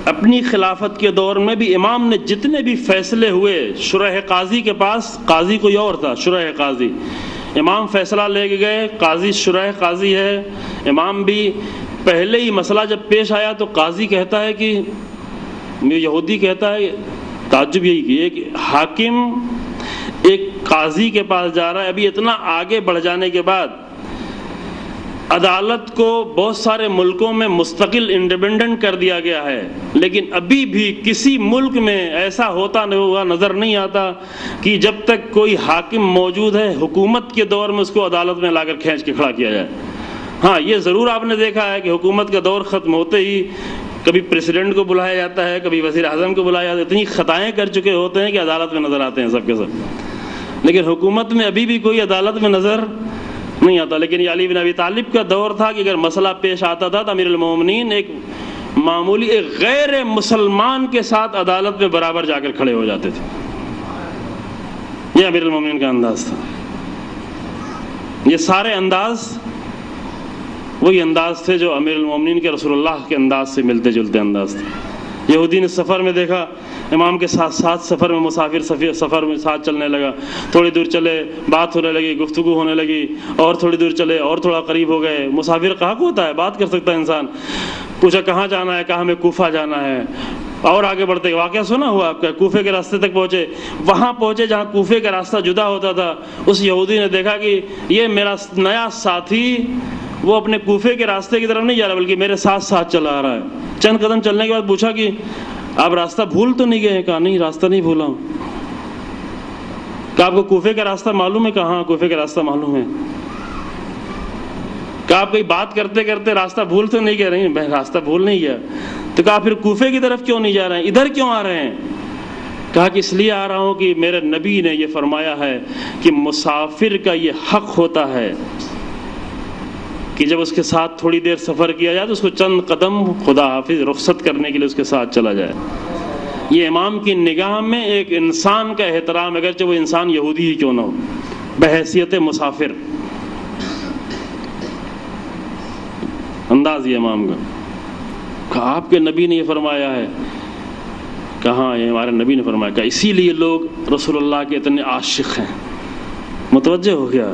اپنی خلافت کے دور میں بھی امام نے جتنے بھی فیصلے ہوئے، شرح قاضی کے پاس، قاضی کوئی اور تھا، شرح قاضی، امام فیصلہ لے کے گئے، قاضی شرح قاضی ہے. امام بھی پہلے ہی مسئلہ جب پیش آیا تو قاضی کہتا ہے کہ یہودی کہتا ہے، تعجب یہی کہ ایک حاکم ایک قاضی کے پاس جا رہا ہے. ابھی اتنا آگے بڑھ جانے کے بعد عدالت کو بہت سارے ملکوں میں مستقل انڈیپینڈنٹ کر دیا گیا ہے، لیکن ابھی بھی کسی ملک میں ایسا ہوتا ہوا نظر نہیں آتا کہ جب تک کوئی حاکم موجود ہے حکومت کے دور میں اس کو عدالت میں لا کر کھینچ کے کھڑا کیا جائے. ہاں یہ ضرور آپ نے دیکھا ہے کہ حکومت کا دور ختم ہوتے ہی کبھی پریسیڈنٹ کو بلایا جاتا ہے، کبھی وزیر اعظم کو بلایا جاتا ہے، اتنی خطائیں کر چکے ہوتے ہیں کہ عدالت میں نظر آتے ہیں سب کے سب. لیکن حکومت میں ابھی بھی کوئی عدالت میں نظر نہیں آتا. لیکن یہ علی بن ابی طالب کا دور تھا کہ اگر مسئلہ پیش آتا تھا تو امیر المومنین ایک معمولی ایک غیر مسلمان کے ساتھ عدالت میں برابر جا کر کھڑے ہو جاتے تھے. یہ امیر المومنین کا انداز تھا. یہ سارے انداز وہی انداز تھے جو امیر المومنین کے رسول اللہ کے انداز سے ملتے جلتے انداز تھے. یہودی نے سفر میں دیکھا امام کے ساتھ ساتھ سفر میں مسافر سفر میں ساتھ چلنے لگا، تھوڑی دور چلے بات ہونے لگی، گفتگو ہونے لگی، اور تھوڑی دور چلے اور تھوڑا قریب ہو گئے. مسافر کہاں کو ہوتا ہے، بات کر سکتا ہے انسان. پوچھا کہاں جانا ہے، کہا ہمیں کوفہ جانا ہے. اور آگے بڑھتے واقعہ سنا ہوا آپ کا، کوفے کے راستے تک پہنچے. وہاں پہنچے جہاں کوفے کا راستہ جدا ہوتا تھا. اس یہودی نے دیکھا کہ یہ میرا نیا ساتھی وہ اپنے کوفے کے راستے کی طرف نہیں جا رہا بلکہ میرے ساتھ ساتھ چلا آ رہا ہے. چند قدم چلنے کے بعد پوچھا کہ آپ راستہ بھول تو نہیں گئے؟ کہا نہیں، راستہ نہیں بھولا ہوں. کہا آپ کو کوفے کا راستہ معلوم ہے؟ کہا ہاں کوفے کا راستہ معلوم ہے. کہا آپ کوئی بات کرتے کرتے راستہ بھول تو نہیں گئے؟ نہیں، میں راستہ بھول نہیں گیا. تو کہا پھر کوفے کی طرف کیوں نہیں جا رہے ہیں، ادھر کیوں آ رہے ہیں؟ کہا کہ اس لیے آ رہا ہوں کہ میرے نبی نے یہ فرمایا ہے کہ مسافر کا یہ حق ہوتا ہے کہ جب اس کے ساتھ تھوڑی دیر سفر کیا جائے تو اس کو چند قدم خدا حافظ رخصت کرنے کے لیے اس کے ساتھ چلا جائے. یہ امام کی نگاہ میں ایک انسان کا احترام، اگرچہ وہ انسان یہودی ہی کیوں نہ ہو، بحیثیت مسافر. انداز یہ امام کا. کہ آپ کے نبی نے یہ فرمایا ہے؟ کہاں یہ ہمارے نبی نے فرمایا؟ کہ اسی لیے لوگ رسول اللہ کے اتنے عاشق ہیں. متوجہ ہو گیا؟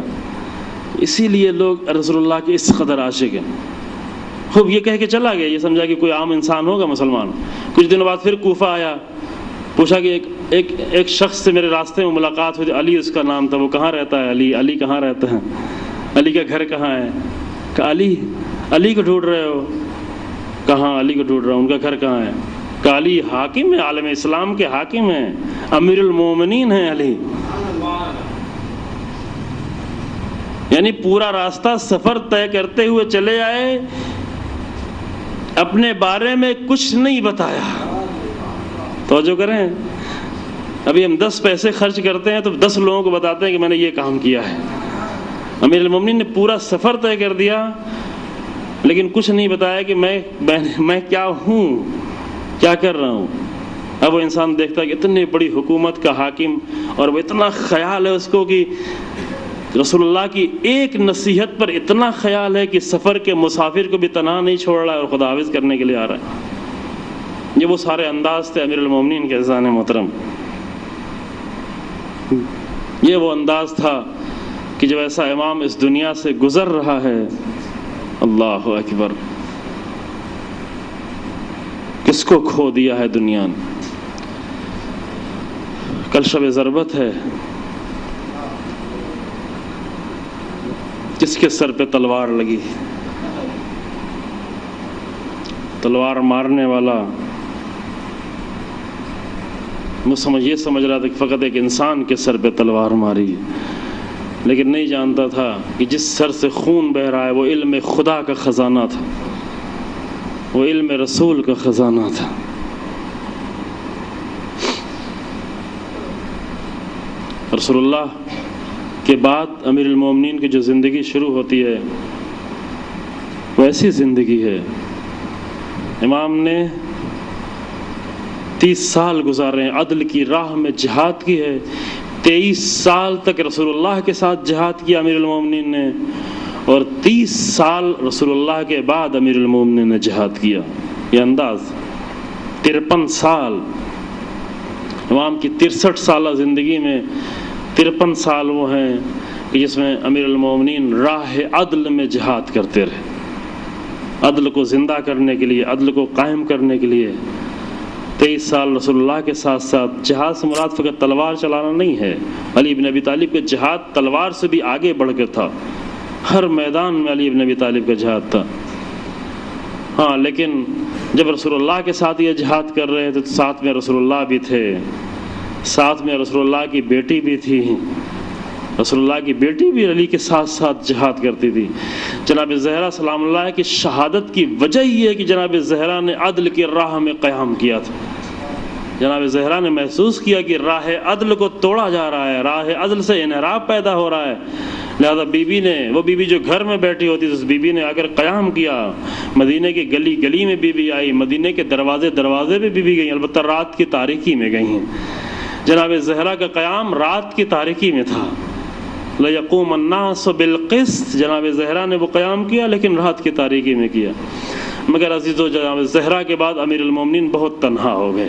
اسی لیے لوگ رسول اللہ کے اس قدر عاشق ہیں. خوب یہ کہہ کے چلا گیا، یہ سمجھا کہ کوئی عام انسان ہوگا مسلمان. کچھ دنوں بعد پھر کوفہ آیا، پوچھا کہ ایک شخص سے میرے راستے میں ملاقات ہوئی، علی اس کا نام تھا، وہ کہاں رہتا ہے؟ علی کہاں رہتا ہے؟ علی کا گھر کہاں ہے؟ کہ علی کو ڈھونڈ رہے ہو؟ کہاں علی کو ڈھونڈ رہا ہوں، ان کا گھر کہاں ہے؟ کہ علی حاکم ہے، عالم اسلام کے حاکم ہیں، امیر المومنین ہیں علی. یعنی پورا راستہ سفر طے کرتے ہوئے چلے آئے، اپنے بارے میں کچھ نہیں بتایا. توجہ کریں، ابھی ہم 10 پیسے خرچ کرتے ہیں تو 10 لوگوں کو بتاتے ہیں کہ میں نے یہ کام کیا ہے. امیر المومنین نے پورا سفر طے کر دیا لیکن کچھ نہیں بتایا کہ میں کیا ہوں، کیا کر رہا ہوں. اب وہ انسان دیکھتا ہے کہ اتنی بڑی حکومت کا حاکم، اور وہ اتنا خیال ہے اس کو کہ رسول اللہ کی ایک نصیحت پر اتنا خیال ہے کہ سفر کے مسافر کو بھی تنہا نہیں چھوڑ رہا ہے اور خدا حافظ کرنے کے لیے آ رہا ہے. یہ وہ سارے انداز تھے امیر المومنین کے عزیزان محترم. یہ وہ انداز تھا کہ جب ایسا امام اس دنیا سے گزر رہا ہے، اللہ اکبر، کس کو کھو دیا ہے دنیا نے. کل شب ضربت ہے، کس کے سر پہ تلوار لگی؟ تلوار مارنے والا یہ سمجھ رہا تھا کہ فقط ایک انسان کے سر پہ تلوار ماری، لیکن نہیں جانتا تھا کہ جس سر سے خون بہ رہا ہے وہ علم خدا کا خزانہ تھا، وہ علم رسول کا خزانہ تھا. رسول اللہ کے بعد امیر المومنین کی جو زندگی شروع ہوتی ہے وہ ایسی زندگی ہے. امام نے 30 سال گزارے ہیں، عدل کی راہ میں جہاد کی ہے. 23 سال تک رسول اللہ کے ساتھ جہاد کیا امیر المومنین نے، اور 30 سال رسول اللہ کے بعد امیر المومنین نے جہاد کیا. یہ انداز 53 سال امام کی 63 سالہ زندگی میں 53 سال وہ ہیں کہ جس میں امیر المومنین راہ عدل میں جہاد کرتے رہے، عدل کو زندہ کرنے کے لیے، عدل کو قائم کرنے کے لیے. 23 سال رسول اللہ کے ساتھ ساتھ. جہاد سے مراد فقط تلوار چلانا نہیں ہے. علی بن ابی طالب کا جہاد تلوار سے بھی آگے بڑھ کر تھا، ہر میدان میں علی بن ابی طالب کا جہاد تھا. ہاں، لیکن جب رسول اللہ کے ساتھ یہ جہاد کر رہے تھے تو ساتھ میں رسول اللہ بھی تھے، ساتھ میں رسول اللہ کی بیٹی بھی تھی. رسول اللہ کی بیٹی بھی علی کے ساتھ ساتھ جہاد کرتی تھی. جناب زہرا سلام اللہ کی شہادت کی وجہ یہ ہے کہ جناب زہرا نے عدل کی راہ میں قیام کیا تھا. جناب زہرا نے محسوس کیا کہ راہ عدل کو توڑا جا رہا ہے، راہ عدل سے انحراف پیدا ہو رہا ہے. لہذا وہ بیوی جو گھر میں بیٹھی ہوتی تھی، اس بیوی نے اگر قیام کیا، مدینے کی گلی گلی میں بیوی آئی، مدینے کے دروازے دروازے پہ بیوی گئی، البتہ رات کی تاریکی میں گئی ہیں. جناب زہرا کا قیام رات کی تاریکی میں تھا. لَيَقُومَ النَّاسُ بِالْقِسْطِ، جناب زہرا نے وہ قیام کیا لیکن رات کی تاریکی میں کیا. مگر عزیزو، جناب زہرا کے بعد امیر المومنین بہت تنہا ہو گئے.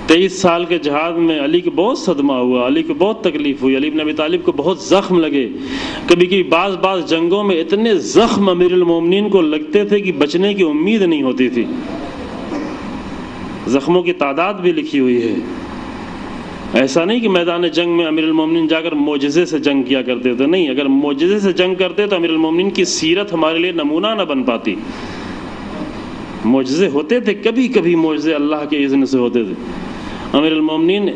23 سال کے جہاد میں علی کو بہت صدمہ ہوا، علی کو بہت تکلیف ہوئی، علی بن ابی طالب کو بہت زخم لگے. کبھی بعض جنگوں میں اتنے زخم امیر المومنین کو لگتے تھے کہ بچنے کی امید نہیں ہوتی تھی. زخموں کی تعداد بھی لکھی ہوئی ہے. ایسا نہیں کہ میدان جنگ میں امیر المومنین جا کر معجزے سے جنگ کیا کرتے تھے، نہیں. اگر معجزے سے جنگ کرتے تو امیر المومنین کی سیرت ہمارے لیے نمونہ نہ بن پاتی. معجزے ہوتے تھے، کبھی کبھی معجزے اللہ کے اذن سے ہوتے تھے. امیر المومنین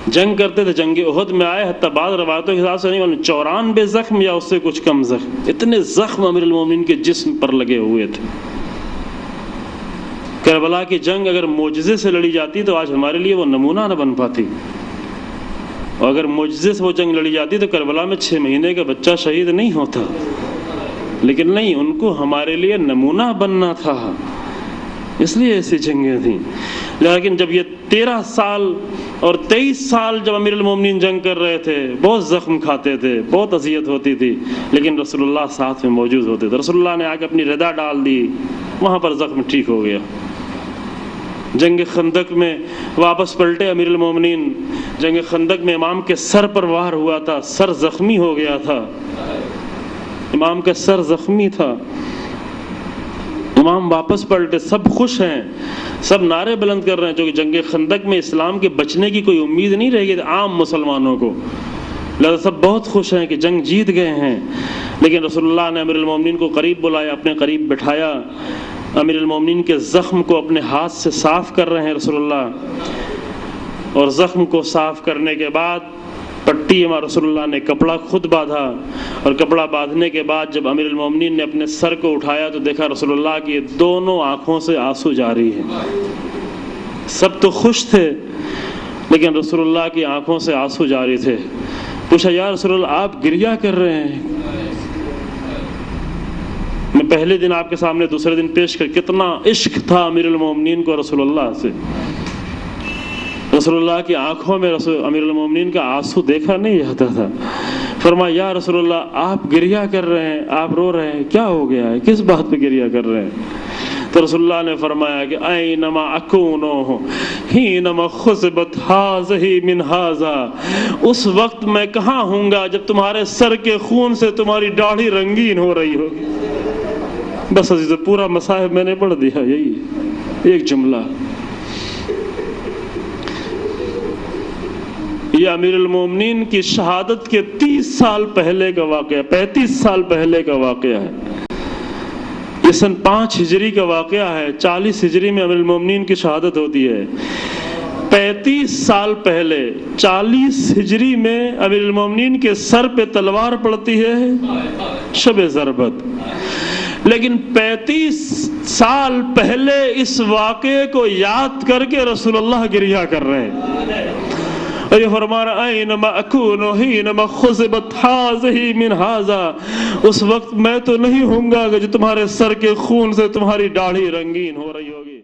جنگ کرتے تھے. جنگ احد میں آئے، حتیٰ بعض روایتوں کے حساب سے نہیں معلوم 94 زخم یا اس سے کچھ کم زخم، اتنے زخم امیر المومنین کے جسم پر لگے ہوئے تھے. کربلا کی جنگ اگر معجزے سے لڑی جاتی تو آج ہمارے لیے وہ نمونہ نہ بن پاتی، اور اگر معجزے سے وہ جنگ لڑی جاتی تو کربلا میں 6 مہینے کا بچہ شہید نہیں ہوتا. لیکن نہیں، ان کو ہمارے لیے نمونہ بننا تھا، اس لیے ایسی جنگیں تھیں. لیکن جب یہ 13 سال اور 23 سال جب امیر المومنین جنگ کر رہے تھے، بہت زخم کھاتے تھے، بہت اذیت ہوتی تھی، لیکن رسول اللہ ساتھ میں موجود ہوتے تھے۔ رسول اللہ نے آ کے اپنی ردا ڈال دی، وہاں پر زخم ٹھیک ہو گیا۔ جنگ خندق میں واپس پلٹے امیر المومنین، جنگ خندق میں امام کے سر پر وار ہوا تھا، سر زخمی ہو گیا تھا، امام کا سر زخمی تھا۔ امام واپس پلٹے، سب خوش ہیں، سب نعرے بلند کر رہے ہیں، چونکہ جنگ خندق میں اسلام کے بچنے کی کوئی امید نہیں رہ گئی عام مسلمانوں کو، لہذا سب بہت خوش ہیں کہ جنگ جیت گئے ہیں۔ لیکن رسول اللہ نے امیر المومنین کو قریب بلایا، اپنے قریب بٹھایا، امیر المومنین کے زخم کو اپنے ہاتھ سے صاف کر رہے ہیں رسول اللہ، اور زخم کو صاف کرنے کے بعد پٹی رسول اللہ نے کپڑا خود باندھا، اور کپڑا باندھنے کے بعد جب امیر المومنین نے اپنے سر کو اٹھایا تو دیکھا رسول اللہ کی دونوں آنکھوں سے آنسو جاری ہیں۔ سب تو خوش تھے لیکن رسول اللہ کی آنکھوں سے آنسو جاری تھے۔ پوچھا یا رسول اللہ آپ گریہ کر رہے ہیں؟ میں پہلے دن آپ کے سامنے دوسرے دن پیش کر کتنا عشق تھا امیر المومنین کو رسول اللہ سے، رسول اللہ کی آنکھوں میں امیر المومنین کا آنسو دیکھا نہیں جاتا تھا۔ فرمایا یا رسول اللہ آپ گریہ کر رہے ہیں، آپ رو رہے ہیں، کیا ہو گیا ہے، کس بات پہ گریہ کر رہے ہیں؟ تو رسول اللہ نے فرمایا کہ اینما اکونو حینما خضبت ھذہ من ھذا، اس وقت میں کہاں ہوں گا جب تمہارے سر کے خون سے تمہاری داڑھی رنگین ہو رہی ہوگی۔ بس عزیز پورا مصاحب میں نے پڑھ دیا، یہی ایک جملہ۔ یہ امیر المومنین کی شہادت کے 30 سال پہلے کا واقعہ، 35 سال پہلے کا واقعہ ہے۔ یہ سن 5 ہجری کا واقعہ ہے، 40 ہجری میں امیر المومنین کی شہادت ہوتی ہے۔ 35 سال پہلے 40 ہجری میں امیر المومنین کے سر پہ تلوار پڑتی ہے شب ضربت، لیکن 35 سال پہلے اس واقعے کو یاد کر کے رسول اللہ گریہ کر رہے ہیں، اور یہ فرما رہا اینما اکونو حینما خضبت ھذہ من ھذا، اس وقت میں تو نہیں ہوں گا کہ جو تمہارے سر کے خون سے تمہاری داڑھی رنگین ہو رہی ہوگی۔